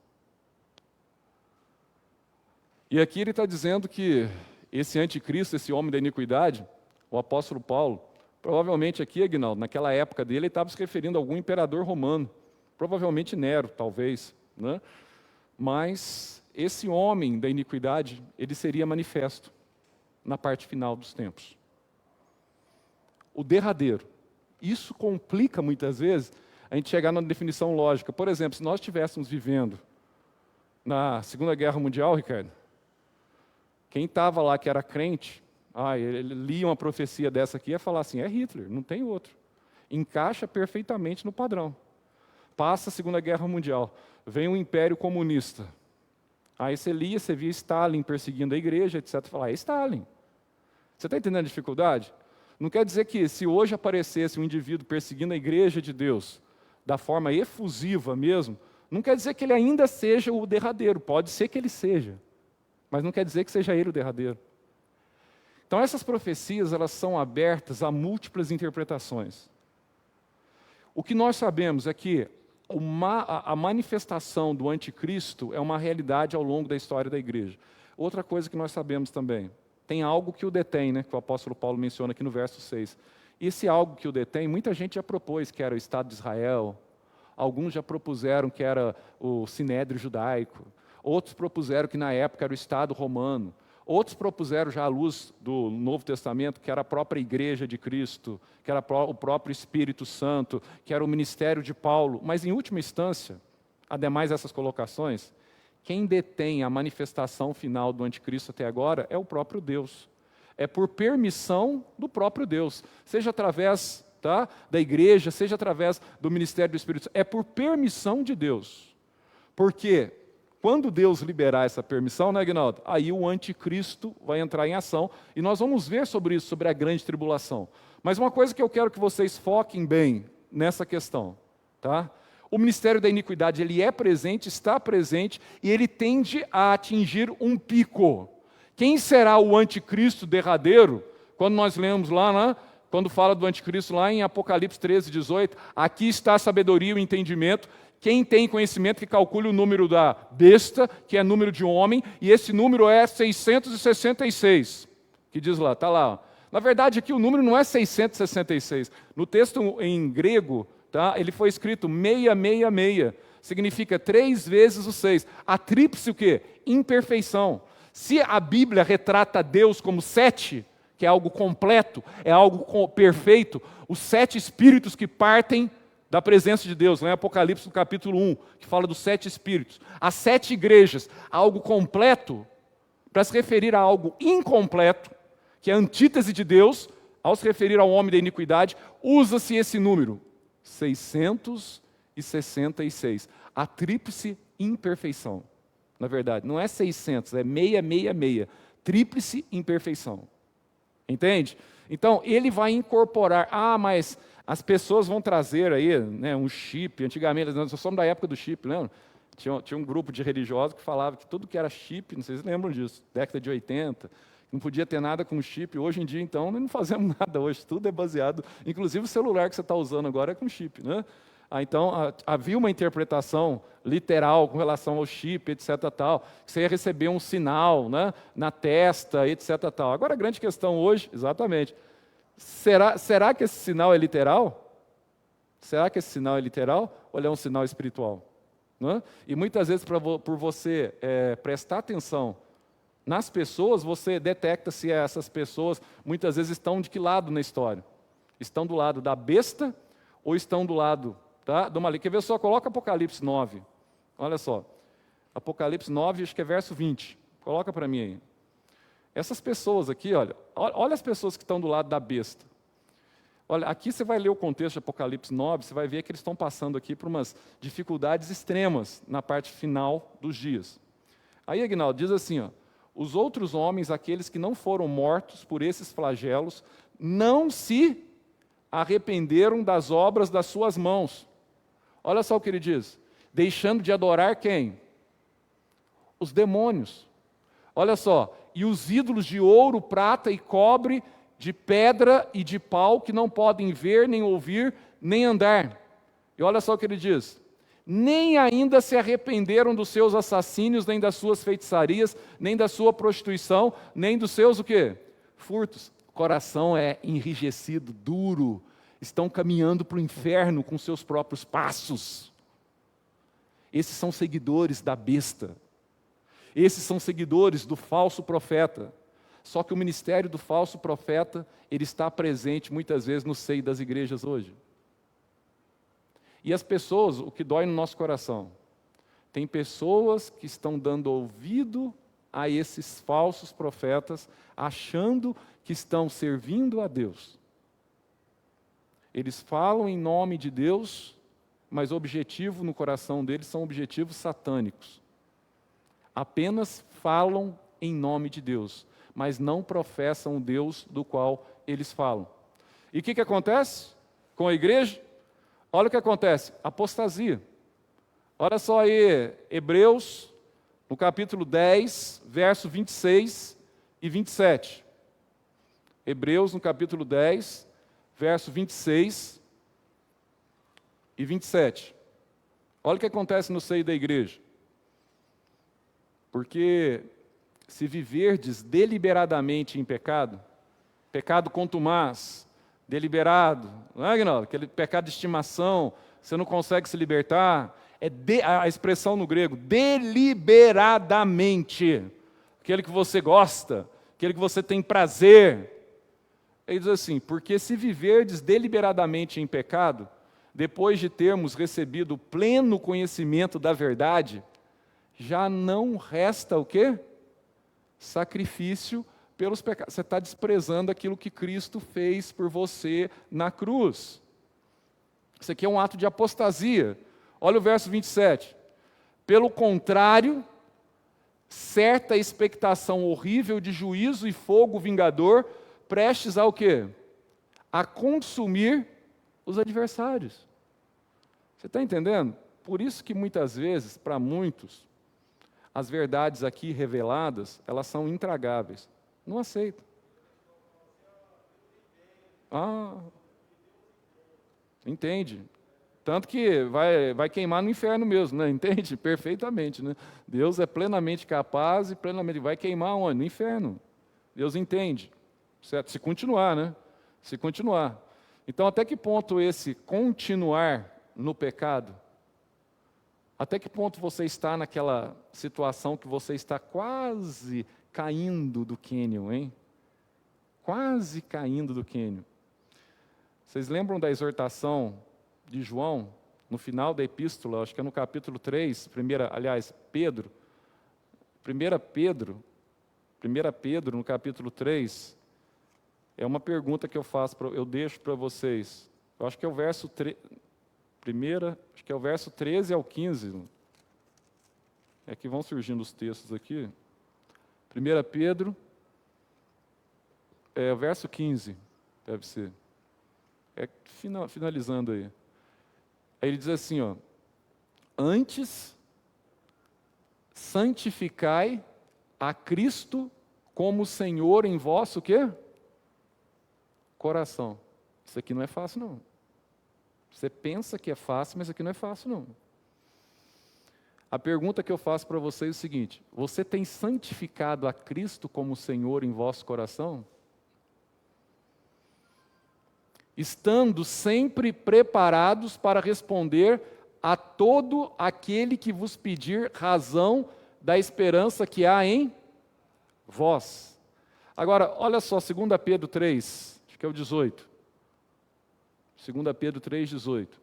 E aqui ele está dizendo que esse anticristo, esse homem da iniquidade, o apóstolo Paulo, provavelmente aqui, Aguinaldo, naquela época dele, ele estava se referindo a algum imperador romano. Provavelmente Nero, talvez, né? Mas esse homem da iniquidade, ele seria manifesto na parte final dos tempos. O derradeiro. Isso complica muitas vezes a gente chegar na definição lógica. Por exemplo, se nós estivéssemos vivendo na Segunda Guerra Mundial, Ricardo, quem estava lá que era crente, ele lia uma profecia dessa aqui e ia falar assim, é Hitler, não tem outro. Encaixa perfeitamente no padrão. Passa a Segunda Guerra Mundial, vem um império comunista. Aí você lia, você via Stalin perseguindo a igreja, etc. Fala, é Stalin. Você está entendendo a dificuldade? Não quer dizer que se hoje aparecesse um indivíduo perseguindo a igreja de Deus, da forma efusiva mesmo, não quer dizer que ele ainda seja o derradeiro. Pode ser que ele seja, mas não quer dizer que seja ele o derradeiro. Então essas profecias, elas são abertas a múltiplas interpretações. O que nós sabemos é que a manifestação do anticristo é uma realidade ao longo da história da igreja. Outra coisa que nós sabemos também, tem algo que o detém, né, que o apóstolo Paulo menciona aqui no verso 6. E esse algo que o detém, muita gente já propôs que era o Estado de Israel, alguns já propuseram que era o Sinédrio judaico, outros propuseram que na época era o Estado romano, outros propuseram já à luz do Novo Testamento que era a própria igreja de Cristo, que era o próprio Espírito Santo, que era o ministério de Paulo. Mas em última instância, ademais dessas colocações, quem detém a manifestação final do anticristo até agora é o próprio Deus. É por permissão do próprio Deus, seja através da igreja, seja através do ministério do Espírito Santo. É por permissão de Deus. Porque quando Deus liberar essa permissão, né, Aguinaldo? Aí o anticristo vai entrar em ação. E nós vamos ver sobre isso, sobre a grande tribulação. Mas uma coisa que eu quero que vocês foquem bem nessa questão, tá? O ministério da iniquidade, ele é presente, está presente, e ele tende a atingir um pico. Quem será o anticristo derradeiro? Quando nós lemos lá, né, quando fala do anticristo lá em Apocalipse 13, 18, aqui está a sabedoria e o entendimento. Quem tem conhecimento que calcule o número da besta, que é número de homem, e esse número é 666, que diz lá, está lá. Na verdade, aqui o número não é 666. No texto em grego, ele foi escrito 666, significa 3 vezes o 6. A tríplice o quê? Imperfeição. Se a Bíblia retrata Deus como 7, que é algo completo, é algo perfeito, os 7 espíritos que partem da presença de Deus, lá em Apocalipse no capítulo 1, que fala dos 7 espíritos. As 7 igrejas, algo completo, para se referir a algo incompleto, que é a antítese de Deus, ao se referir ao homem da iniquidade, usa-se esse número, 666. A tríplice imperfeição. Na verdade, não é 600, é 666. Tríplice imperfeição. Entende? Então, ele vai incorporar. Mas as pessoas vão trazer aí, né, um chip. Antigamente, nós somos da época do chip, lembra? Tinha um grupo de religiosos que falava que tudo que era chip, não sei se vocês lembram disso, década de 80, não podia ter nada com chip. Hoje em dia, então, nós não fazemos nada hoje. Tudo é baseado, inclusive o celular que você está usando agora é com chip, né? Então, havia uma interpretação literal com relação ao chip, etc. tal, que você ia receber um sinal, né, na testa, etc. tal. Agora, a grande questão hoje, exatamente, será que esse sinal é literal? Será que esse sinal é literal ou ele é um sinal espiritual? né? E muitas vezes, por você prestar atenção nas pessoas, você detecta se essas pessoas, muitas vezes, estão de que lado na história? Estão do lado da besta ou estão do lado, tá, do maligno? Quer ver só? Coloca Apocalipse 9. Olha só. Apocalipse 9, acho que é verso 20. Coloca para mim aí. Essas pessoas aqui, olha as pessoas que estão do lado da besta. Olha, aqui você vai ler o contexto de Apocalipse 9, você vai ver que eles estão passando aqui por umas dificuldades extremas na parte final dos dias. Aí, Aguinaldo, diz assim, ó, os outros homens, aqueles que não foram mortos por esses flagelos, não se arrependeram das obras das suas mãos. Olha só o que ele diz. Deixando de adorar quem? Os demônios. Olha só. E os ídolos de ouro, prata e cobre, de pedra e de pau, que não podem ver, nem ouvir, nem andar. E olha só o que ele diz. Nem ainda se arrependeram dos seus assassínios, nem das suas feitiçarias, nem da sua prostituição, nem dos seus o quê? Furtos. O coração é enrijecido, duro. Estão caminhando para o inferno com seus próprios passos. Esses são seguidores da besta. Esses são seguidores do falso profeta. Só que o ministério do falso profeta, ele está presente muitas vezes no seio das igrejas hoje. E as pessoas, o que dói no nosso coração, tem pessoas que estão dando ouvido a esses falsos profetas, achando que estão servindo a Deus. Eles falam em nome de Deus, mas o objetivo no coração deles são objetivos satânicos. Apenas falam em nome de Deus, mas não professam o Deus do qual eles falam. E o que acontece com a igreja? Olha o que acontece, apostasia. Olha só aí, Hebreus, no capítulo 10, verso 26 e 27. Hebreus, no capítulo 10, verso 26 e 27. Olha o que acontece no seio da igreja. Porque se viverdes deliberadamente em pecado, pecado contumaz, deliberado, não é, Aguinaldo? Aquele pecado de estimação, você não consegue se libertar, a expressão no grego, deliberadamente, aquele que você gosta, aquele que você tem prazer. Ele diz assim, porque se viverdes deliberadamente em pecado, depois de termos recebido o pleno conhecimento da verdade, já não resta o quê? Sacrifício pelos pecados. Você está desprezando aquilo que Cristo fez por você na cruz. Isso aqui é um ato de apostasia. Olha o verso 27. Pelo contrário, certa expectação horrível de juízo e fogo vingador, prestes ao quê? A consumir os adversários. Você está entendendo? Por isso que muitas vezes, para muitos, as verdades aqui reveladas, elas são intragáveis. Não aceitam. Entende? Tanto que vai queimar no inferno mesmo, né? Entende? Perfeitamente, né? Deus é plenamente capaz e plenamente vai queimar onde? No inferno. Deus entende. Certo? Se continuar, né? Se continuar. Então, até que ponto esse continuar no pecado? Até que ponto você está naquela situação que você está quase caindo do cânion, hein? Quase caindo do cânion. Vocês lembram da exortação de João, no final da epístola, acho que é no capítulo 3, Pedro, no capítulo 3, é uma pergunta que eu faço, eu deixo para vocês. Eu acho que é o verso 13 ao 15. É que vão surgindo os textos aqui. 1 Pedro, o verso 15, deve ser. Finalizando aí. Aí ele diz assim, ó, antes santificai a Cristo como Senhor em vosso quê? Coração. Isso aqui não é fácil, não. Você pensa que é fácil, mas aqui não é fácil, não. A pergunta que eu faço para vocês é o seguinte: você tem santificado a Cristo como Senhor em vosso coração? Estando sempre preparados para responder a todo aquele que vos pedir razão da esperança que há em vós. Agora, olha só, 2 Pedro 3, acho que é o 18. 2 Pedro 3, 18.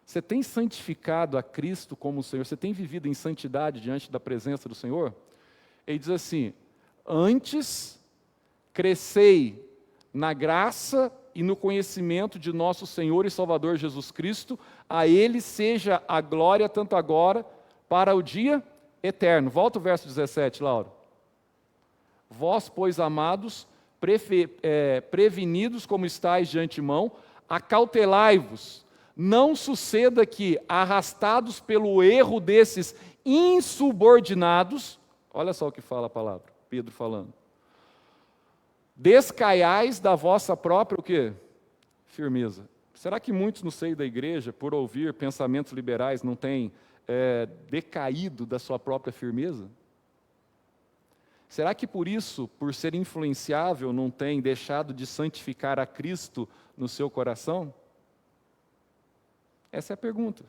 Você tem santificado a Cristo como o Senhor? Você tem vivido em santidade diante da presença do Senhor? Ele diz assim: antes crescei na graça e no conhecimento de nosso Senhor e Salvador Jesus Cristo, a Ele seja a glória tanto agora, para o dia eterno. Volta o verso 17, Laura. Vós, pois, amados, prevenidos como estáis de antemão, acautelai-vos, não suceda que, arrastados pelo erro desses insubordinados, olha só o que fala a palavra, Pedro falando, descaiais da vossa própria o quê? Firmeza. Será que muitos no seio da igreja, por ouvir pensamentos liberais, não têm decaído da sua própria firmeza? Será que por isso, por ser influenciável, não tem deixado de santificar a Cristo no seu coração? Essa é a pergunta.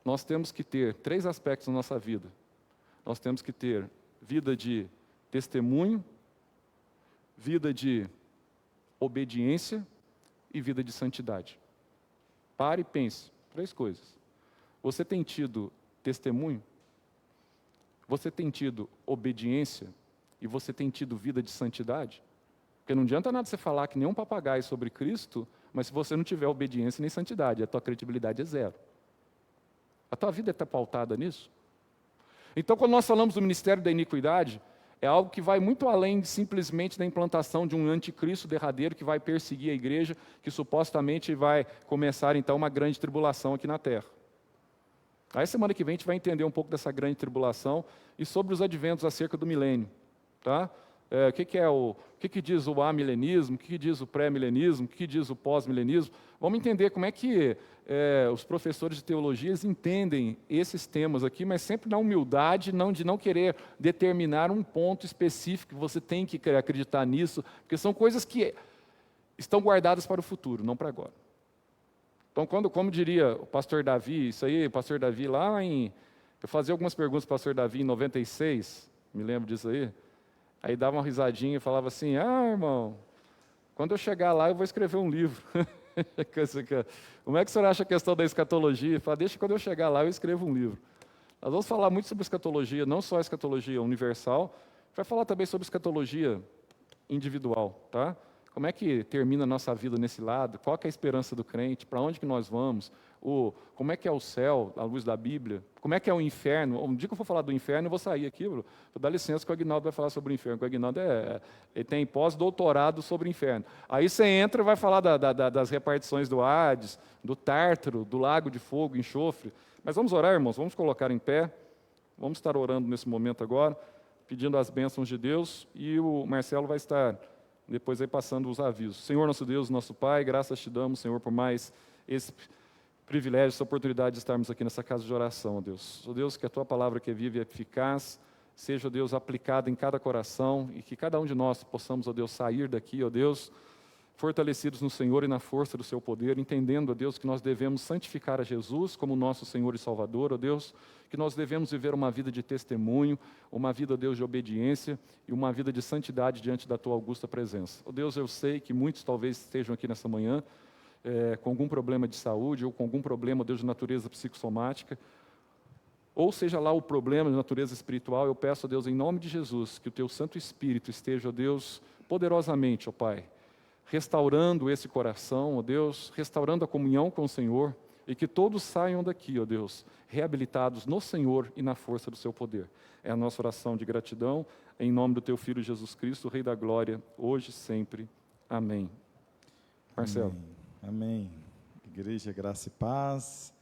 Nós temos que ter 3 aspectos na nossa vida. Nós temos que ter vida de testemunho, vida de obediência e vida de santidade. Pare e pense. 3 coisas. Você tem tido testemunho? Você tem tido obediência? E você tem tido vida de santidade? Porque não adianta nada você falar que nem um papagaio sobre Cristo, mas se você não tiver obediência nem santidade, a tua credibilidade é 0. A tua vida está pautada nisso? Então, quando nós falamos do ministério da iniquidade, é algo que vai muito além de simplesmente da implantação de um anticristo derradeiro que vai perseguir a igreja, que supostamente vai começar, então, uma grande tribulação aqui na terra. Aí, semana que vem, a gente vai entender um pouco dessa grande tribulação e sobre os adventos acerca do milênio. Tá? O que diz o amilenismo, o que diz o pré-milenismo, o que diz o pós-milenismo. Vamos entender como é que os professores de teologia entendem esses temas aqui, mas sempre na humildade, de não querer determinar um ponto específico, que você tem que acreditar nisso, porque são coisas que estão guardadas para o futuro, não para agora. Então, como diria o pastor Davi, isso aí, o pastor Davi eu fazia algumas perguntas para o pastor Davi em 96, me lembro disso aí dava uma risadinha e falava assim: irmão, quando eu chegar lá eu vou escrever um livro. Como é que o senhor acha a questão da escatologia? Ele fala: deixa, quando eu chegar lá eu escrevo um livro. Nós vamos falar muito sobre escatologia, não só a escatologia universal, vai falar também sobre escatologia individual, tá? Como é que termina a nossa vida nesse lado? Qual que é a esperança do crente? Para onde que nós vamos? Como é que é o céu, à luz da Bíblia? Como é que é o inferno? Um dia que eu for falar do inferno, eu vou sair aqui, vou dar licença que o Aguinaldo vai falar sobre o inferno. O Aguinaldo ele tem pós-doutorado sobre o inferno. Aí você entra e vai falar das repartições do Hades, do Tártaro, do lago de fogo, enxofre. Mas vamos orar, irmãos, vamos colocar em pé. Vamos estar orando nesse momento agora, pedindo as bênçãos de Deus, e o Marcelo vai estar depois aí passando os avisos. Senhor nosso Deus, nosso Pai, graças te damos, Senhor, por mais esse privilégio, essa oportunidade de estarmos aqui nessa casa de oração, ó Deus. Ó Deus, que a Tua palavra que é viva e eficaz seja, ó Deus, aplicada em cada coração e que cada um de nós possamos, ó Deus, sair daqui, ó Deus, fortalecidos no Senhor e na força do Seu poder, entendendo, ó Deus, que nós devemos santificar a Jesus como nosso Senhor e Salvador, ó Deus, que nós devemos viver uma vida de testemunho, uma vida, ó Deus, de obediência e uma vida de santidade diante da Tua augusta presença. Ó Deus, eu sei que muitos talvez estejam aqui nessa manhã com algum problema de saúde ou com algum problema, ó Deus, de natureza psicossomática, ou seja lá o problema de natureza espiritual. Eu peço, ó Deus, em nome de Jesus, que o Teu Santo Espírito esteja, ó Deus, poderosamente, ó Pai, restaurando esse coração, ó Deus, restaurando a comunhão com o Senhor, e que todos saiam daqui, ó Deus, reabilitados no Senhor e na força do Seu poder. É a nossa oração de gratidão, em nome do Teu Filho Jesus Cristo, Rei da Glória, hoje e sempre. Amém. Marcelo. Amém. Igreja, graça e paz.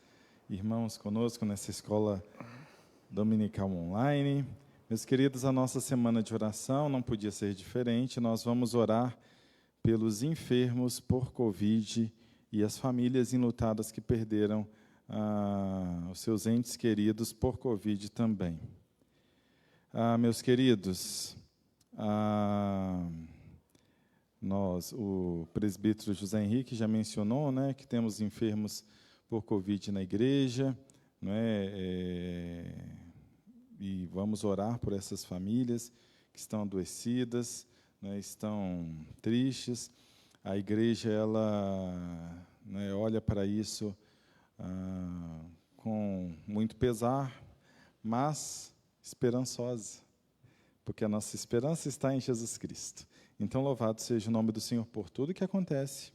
Irmãos conosco nessa escola dominical online. Meus queridos, a nossa semana de oração não podia ser diferente. Nós vamos orar pelos enfermos por Covid e as famílias enlutadas que perderam os seus entes queridos por Covid também. Meus queridos, o presbítero José Henrique já mencionou, né, que temos enfermos por Covid na igreja, não é? E vamos orar por essas famílias que estão adoecidas, né, estão tristes. A igreja, ela, né, olha para isso com muito pesar, mas esperançosa, porque a nossa esperança está em Jesus Cristo. Então, louvado seja o nome do Senhor por tudo que acontece.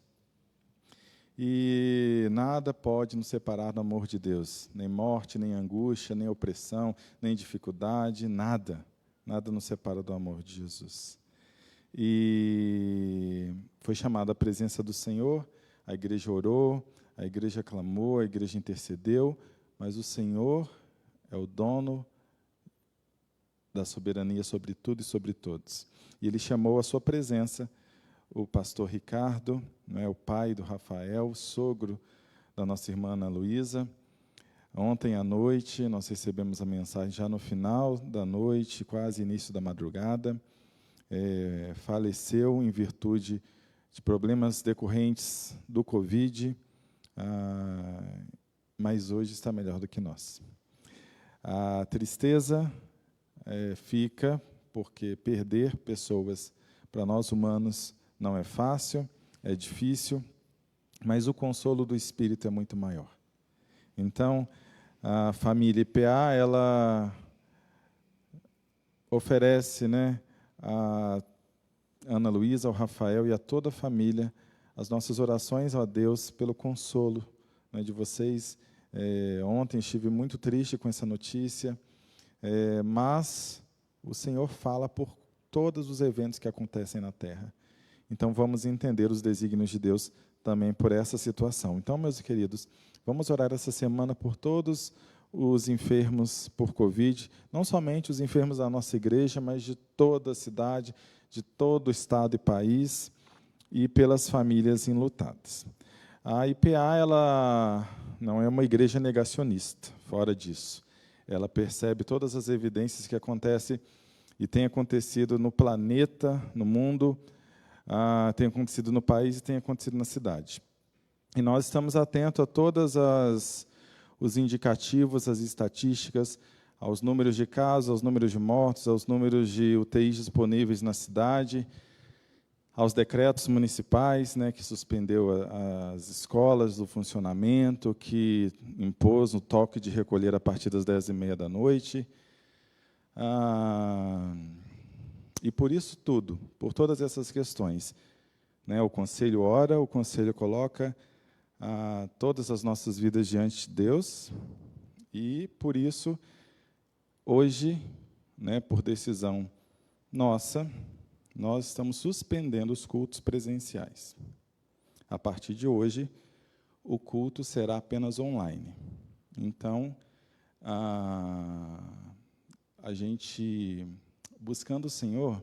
E nada pode nos separar do amor de Deus, nem morte, nem angústia, nem opressão, nem dificuldade, nada nos separa do amor de Jesus. E foi chamada a presença do Senhor, a igreja orou, a igreja clamou, a igreja intercedeu, mas o Senhor é o dono da soberania sobre tudo e sobre todos. E Ele chamou a sua presença o pastor Ricardo, né, o pai do Rafael, sogro da nossa irmã Ana Luísa. Ontem à noite, nós recebemos a mensagem já no final da noite, quase início da madrugada. Faleceu em virtude de problemas decorrentes do Covid, mas hoje está melhor do que nós. A tristeza fica porque perder pessoas, para nós humanos, não é fácil, é difícil, mas o consolo do Espírito é muito maior. Então, a família IPA, ela oferece, né, a Ana Luísa, ao Rafael e a toda a família as nossas orações a Deus pelo consolo, né, de vocês. Ontem estive muito triste com essa notícia, mas o Senhor fala por todos os eventos que acontecem na Terra. Então, vamos entender os desígnios de Deus também por essa situação. Então, meus queridos, vamos orar essa semana por todos os enfermos por Covid, não somente os enfermos da nossa igreja, mas de toda a cidade, de todo o estado e país, e pelas famílias enlutadas. A IPA, ela não é uma igreja negacionista, fora disso. Ela percebe todas as evidências que acontecem e tem acontecido no planeta, no mundo, tem acontecido no país e tem acontecido na cidade. E nós estamos atentos a todos os indicativos, as estatísticas, aos números de casos, aos números de mortos, aos números de UTIs disponíveis na cidade, aos decretos municipais, né, que suspendeu as escolas do funcionamento, que impôs o toque de recolher a partir das 10h30 da noite. E por isso tudo, por todas essas questões, né, o Conselho ora, o Conselho coloca todas as nossas vidas diante de Deus, e por isso, hoje, né, por decisão nossa, nós estamos suspendendo os cultos presenciais. A partir de hoje, o culto será apenas online. Então, a gente, buscando o Senhor,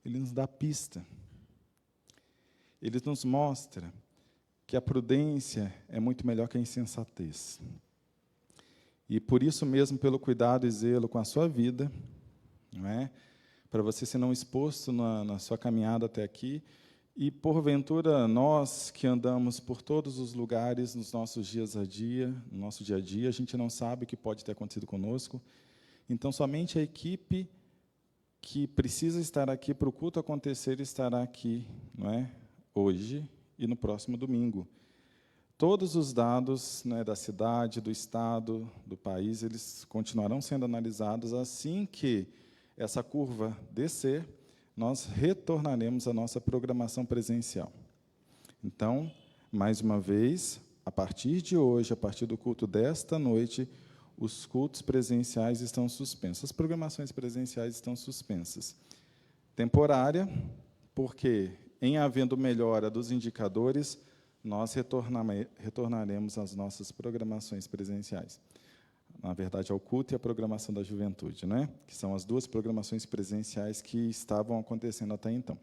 Ele nos dá pista. Ele nos mostra que a prudência é muito melhor que a insensatez. E, por isso mesmo, pelo cuidado e zelo com a sua vida, não é? Para você ser não exposto na sua caminhada até aqui, e, porventura, nós que andamos por todos os lugares, nos nossos dias a dia, no nosso dia a dia, a gente não sabe o que pode ter acontecido conosco. Então, somente a equipe que precisa estar aqui para o culto acontecer estará aqui, não é? Hoje e no próximo domingo. Todos os dados, né, da cidade, do estado, do país, eles continuarão sendo analisados. Assim que essa curva descer, nós retornaremos à nossa programação presencial. Então, mais uma vez, a partir de hoje, a partir do culto desta noite, os cultos presenciais estão suspensos. As programações presenciais estão suspensas. Temporária, porque, em havendo melhora dos indicadores, nós retornaremos às nossas programações presenciais. Na verdade, ao culto e à programação da juventude, né? Que são as duas programações presenciais que estavam acontecendo até então.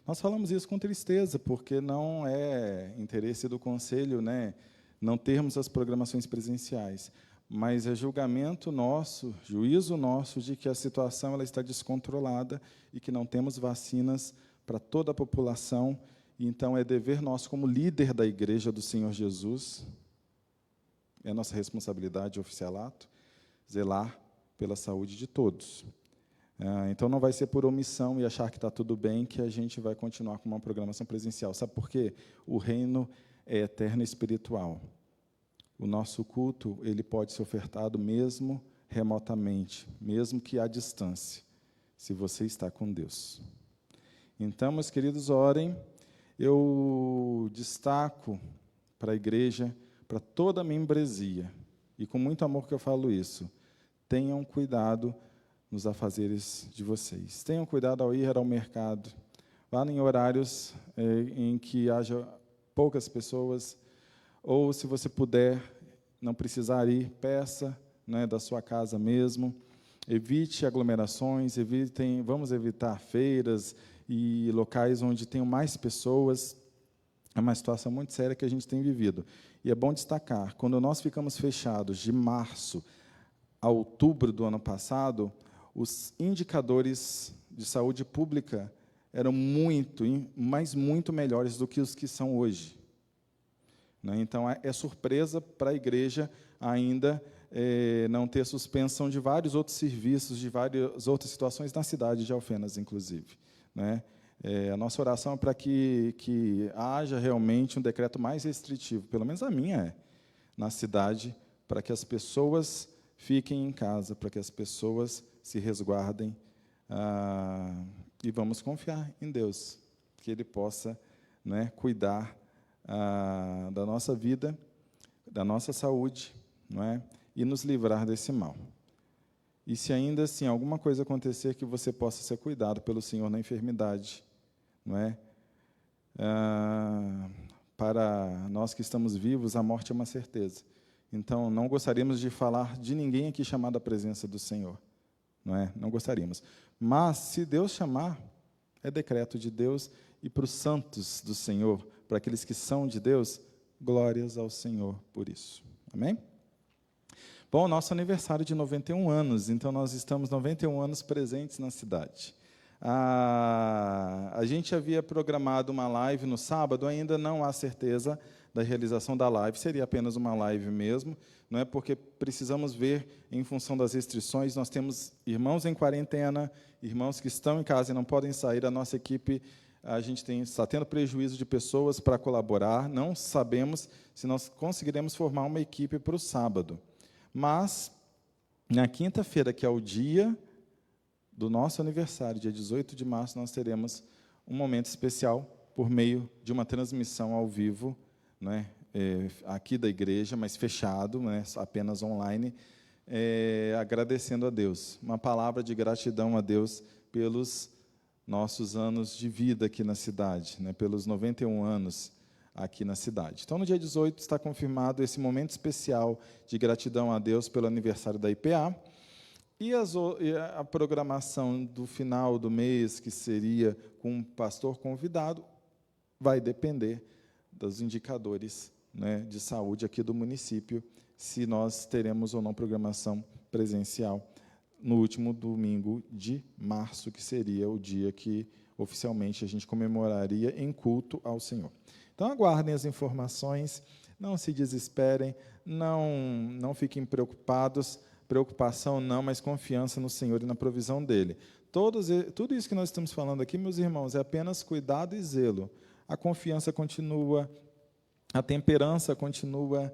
Nós falamos isso com tristeza, porque não é interesse do Conselho, né, não termos as programações presenciais, mas é julgamento nosso, juízo nosso, de que a situação ela está descontrolada e que não temos vacinas para toda a população. Então, é dever nosso, como líder da Igreja do Senhor Jesus, É nossa responsabilidade de oficialato zelar pela saúde de todos. Então, não vai ser por omissão e achar que está tudo bem que a gente vai continuar com uma programação presencial. Sabe por quê? O reino é eterno e espiritual. O nosso culto ele pode ser ofertado mesmo remotamente, mesmo que à distância, se você está com Deus. Então, meus queridos, orem. Eu destaco para a igreja, para toda a membresia, e com muito amor que eu falo isso, tenham cuidado nos afazeres de vocês. Tenham cuidado ao ir ao mercado. Vá em horários em que haja poucas pessoas, ou, se você puder, não precisar ir, peça, né, da sua casa mesmo. Evite aglomerações, vamos evitar feiras e locais onde tenham mais pessoas. É uma situação muito séria que a gente tem vivido. E é bom destacar, quando nós ficamos fechados de março a outubro do ano passado, os indicadores de saúde pública eram muito melhores do que os que são hoje. Então, é surpresa para a igreja ainda não ter suspensão de vários outros serviços, de várias outras situações na cidade de Alfenas, inclusive. A nossa oração é para que haja realmente um decreto mais restritivo, pelo menos a minha na cidade, para que as pessoas fiquem em casa, para que as pessoas se resguardem, e vamos confiar em Deus, que Ele possa cuidar da nossa vida, da nossa saúde, e nos livrar desse mal. E se ainda assim alguma coisa acontecer, que você possa ser cuidado pelo Senhor na enfermidade, para nós que estamos vivos, a morte é uma certeza. Então, não gostaríamos de falar de ninguém aqui chamado à presença do Senhor. Não gostaríamos. Mas, se Deus chamar, é decreto de Deus, e para os santos do Senhor, para aqueles que são de Deus, glórias ao Senhor por isso. Amém? Bom, nosso aniversário de 91 anos, então nós estamos 91 anos presentes na cidade. A gente havia programado uma live no sábado, ainda não há certeza da realização da live, seria apenas uma live mesmo, porque precisamos ver, em função das restrições, nós temos irmãos em quarentena, irmãos que estão em casa e não podem sair, a nossa equipe, a gente está tendo prejuízo de pessoas para colaborar, não sabemos se nós conseguiremos formar uma equipe para o sábado. Mas, na quinta-feira, que é o dia do nosso aniversário, dia 18 de março, nós teremos um momento especial por meio de uma transmissão ao vivo, aqui da igreja, mas fechado, apenas online, agradecendo a Deus. Uma palavra de gratidão a Deus pelos nossos anos de vida aqui na cidade, pelos 91 anos aqui na cidade. Então, no dia 18, está confirmado esse momento especial de gratidão a Deus pelo aniversário da IPA, e a programação do final do mês, que seria com um pastor convidado, vai depender dos indicadores de saúde aqui do município, se nós teremos ou não programação presencial no último domingo de março, que seria o dia que oficialmente a gente comemoraria em culto ao Senhor. Então, aguardem as informações, não se desesperem, não fiquem preocupados, preocupação não, mas confiança no Senhor e na provisão dEle. Tudo isso que nós estamos falando aqui, meus irmãos, é apenas cuidado e zelo. A confiança continua, a temperança continua,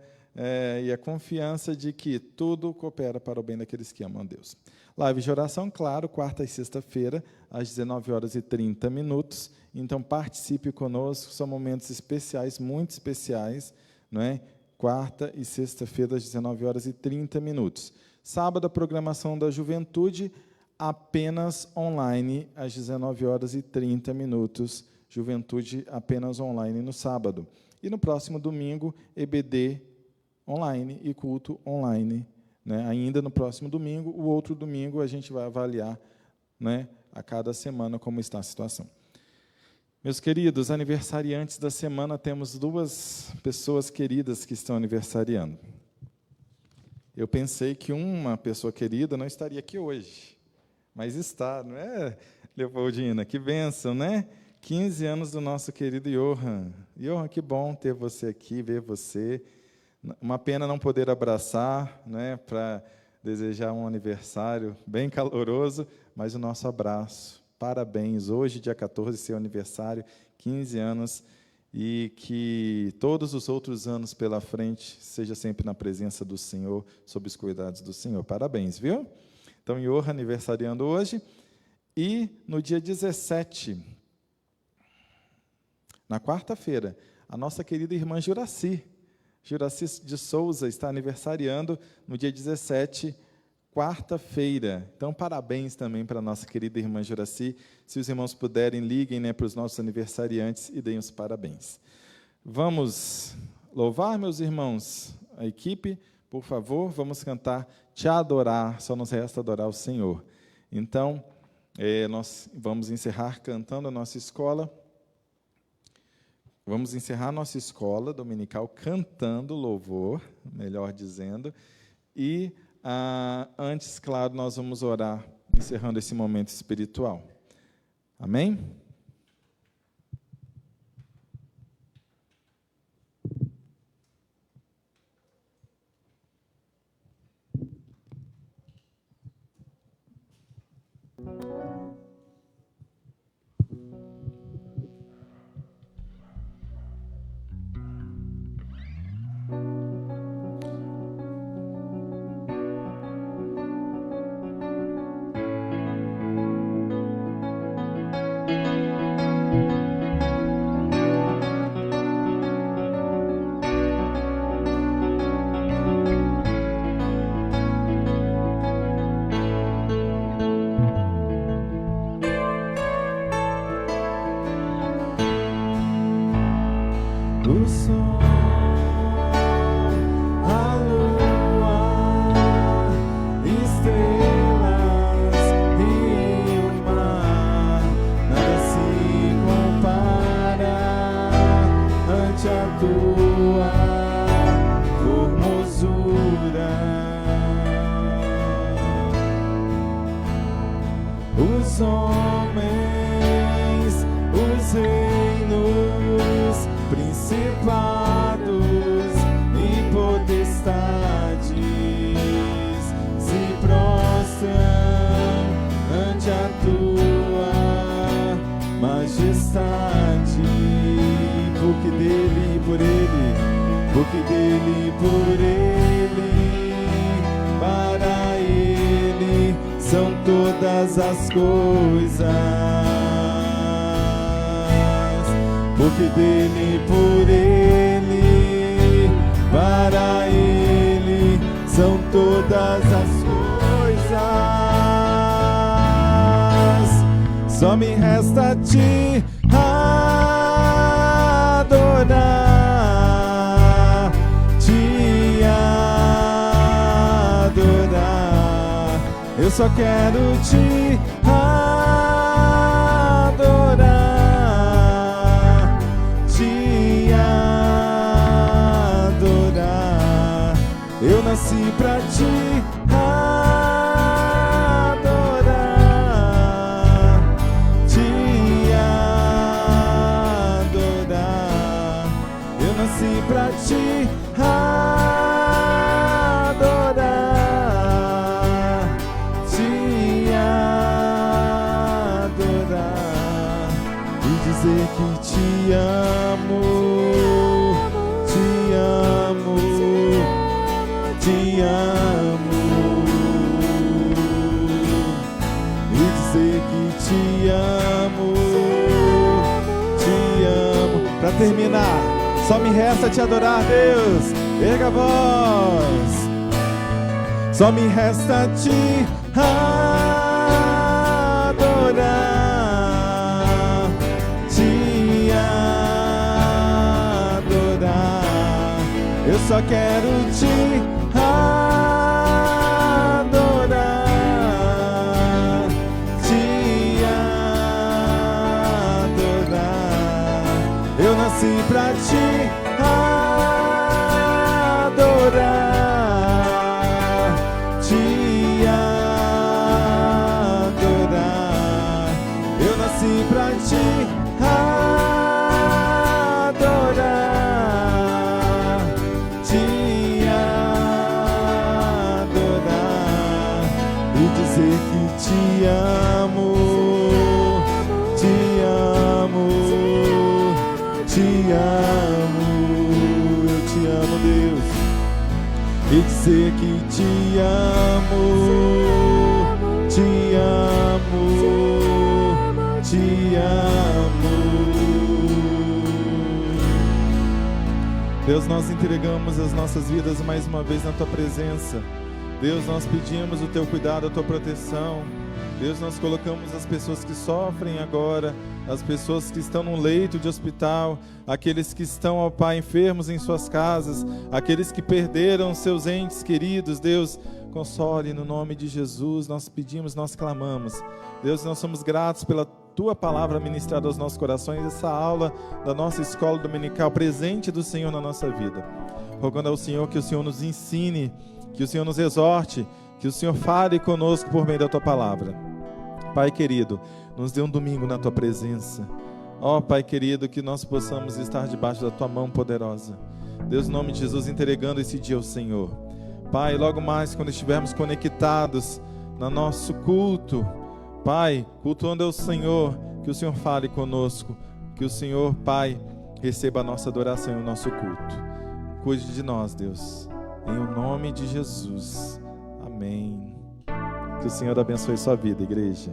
e a confiança de que tudo coopera para o bem daqueles que amam a Deus. Live de oração, claro, quarta e sexta-feira, às 19h30. Então, participe conosco, são momentos especiais, muito especiais, quarta e sexta-feira, às 19h30. Sábado, a programação da juventude, apenas online, às 19h30. Juventude apenas online no sábado. E no próximo domingo, EBD online e culto online. Ainda no próximo domingo, o outro domingo a gente vai avaliar a cada semana como está a situação. Meus queridos, aniversariantes da semana, temos 2 pessoas queridas que estão aniversariando. Eu pensei que uma pessoa querida não estaria aqui hoje, mas está, não é, Leopoldina? Que bênção, 15 anos do nosso querido Johan. Johan, que bom ter você aqui, ver você. Uma pena não poder abraçar, né, para desejar um aniversário bem caloroso, mas o nosso abraço. Parabéns, hoje, dia 14, seu aniversário, 15 anos, e que todos os outros anos pela frente seja sempre na presença do Senhor, sob os cuidados do Senhor. Parabéns, viu? Então, Iorra aniversariando hoje, e no dia 17, na quarta-feira, a nossa querida irmã Juraci de Souza está aniversariando no dia 17, quarta-feira. Então, parabéns também para a nossa querida irmã Juraci. Se os irmãos puderem, liguem, né, para os nossos aniversariantes e deem os parabéns. Vamos louvar, meus irmãos, a equipe, por favor, vamos cantar Te Adorar, só nos resta adorar o Senhor. Então, nós vamos encerrar cantando a nossa escola. Vamos encerrar nossa escola dominical cantando louvor, melhor dizendo, e antes, claro, nós vamos orar, encerrando esse momento espiritual. Amém? O sol, a lua, estrelas e o mar, nada se compara ante a tua formosura. Os homens, os reinos, principados e potestades se prostram ante a tua majestade, porque dele e por ele, porque dele e por ele, para ele são todas as coisas. Porque dele, por ele, para ele, são todas as coisas. Só me resta te adorar, te adorar. Eu só quero te adorar. Eu nasci pra te adorar, te adorar. Eu nasci pra te adorar, te adorar. E dizer que te amo, te amo. Te amo, e dizer que te amo, te amo. Para terminar, só me resta te adorar, Deus. Erga a voz. Só me resta te adorar, te adorar. Eu só quero te adorar, te adorar. Eu nasci pra te adorar, te adorar. Eu nasci pra te adorar, te te amo, Deus, e dizer que te amo, te amo, te amo. Deus, nós entregamos as nossas vidas mais uma vez na tua presença. Deus, nós pedimos o teu cuidado, a tua proteção. Deus, nós colocamos as pessoas que sofrem agora, as pessoas que estão num leito de hospital, aqueles que estão, ó Pai, enfermos em suas casas, aqueles que perderam seus entes queridos. Deus, console no nome de Jesus. Nós pedimos, nós clamamos. Deus, nós somos gratos pela tua palavra ministrada aos nossos corações, essa aula da nossa escola dominical, presente do Senhor na nossa vida. Rogando ao Senhor que o Senhor nos ensine, que o Senhor nos exorte, que o Senhor fale conosco por meio da tua palavra. Pai querido, nos dê um domingo na tua presença. Ó Pai querido, que nós possamos estar debaixo da tua mão poderosa. Deus, em nome de Jesus, entregando esse dia ao Senhor. Pai, logo mais quando estivermos conectados no nosso culto, Pai, cultuando ao Senhor, que o Senhor fale conosco, que o Senhor, Pai, receba a nossa adoração e o nosso culto. Cuide de nós, Deus, em o nome de Jesus. Amém. Que o Senhor abençoe sua vida, igreja.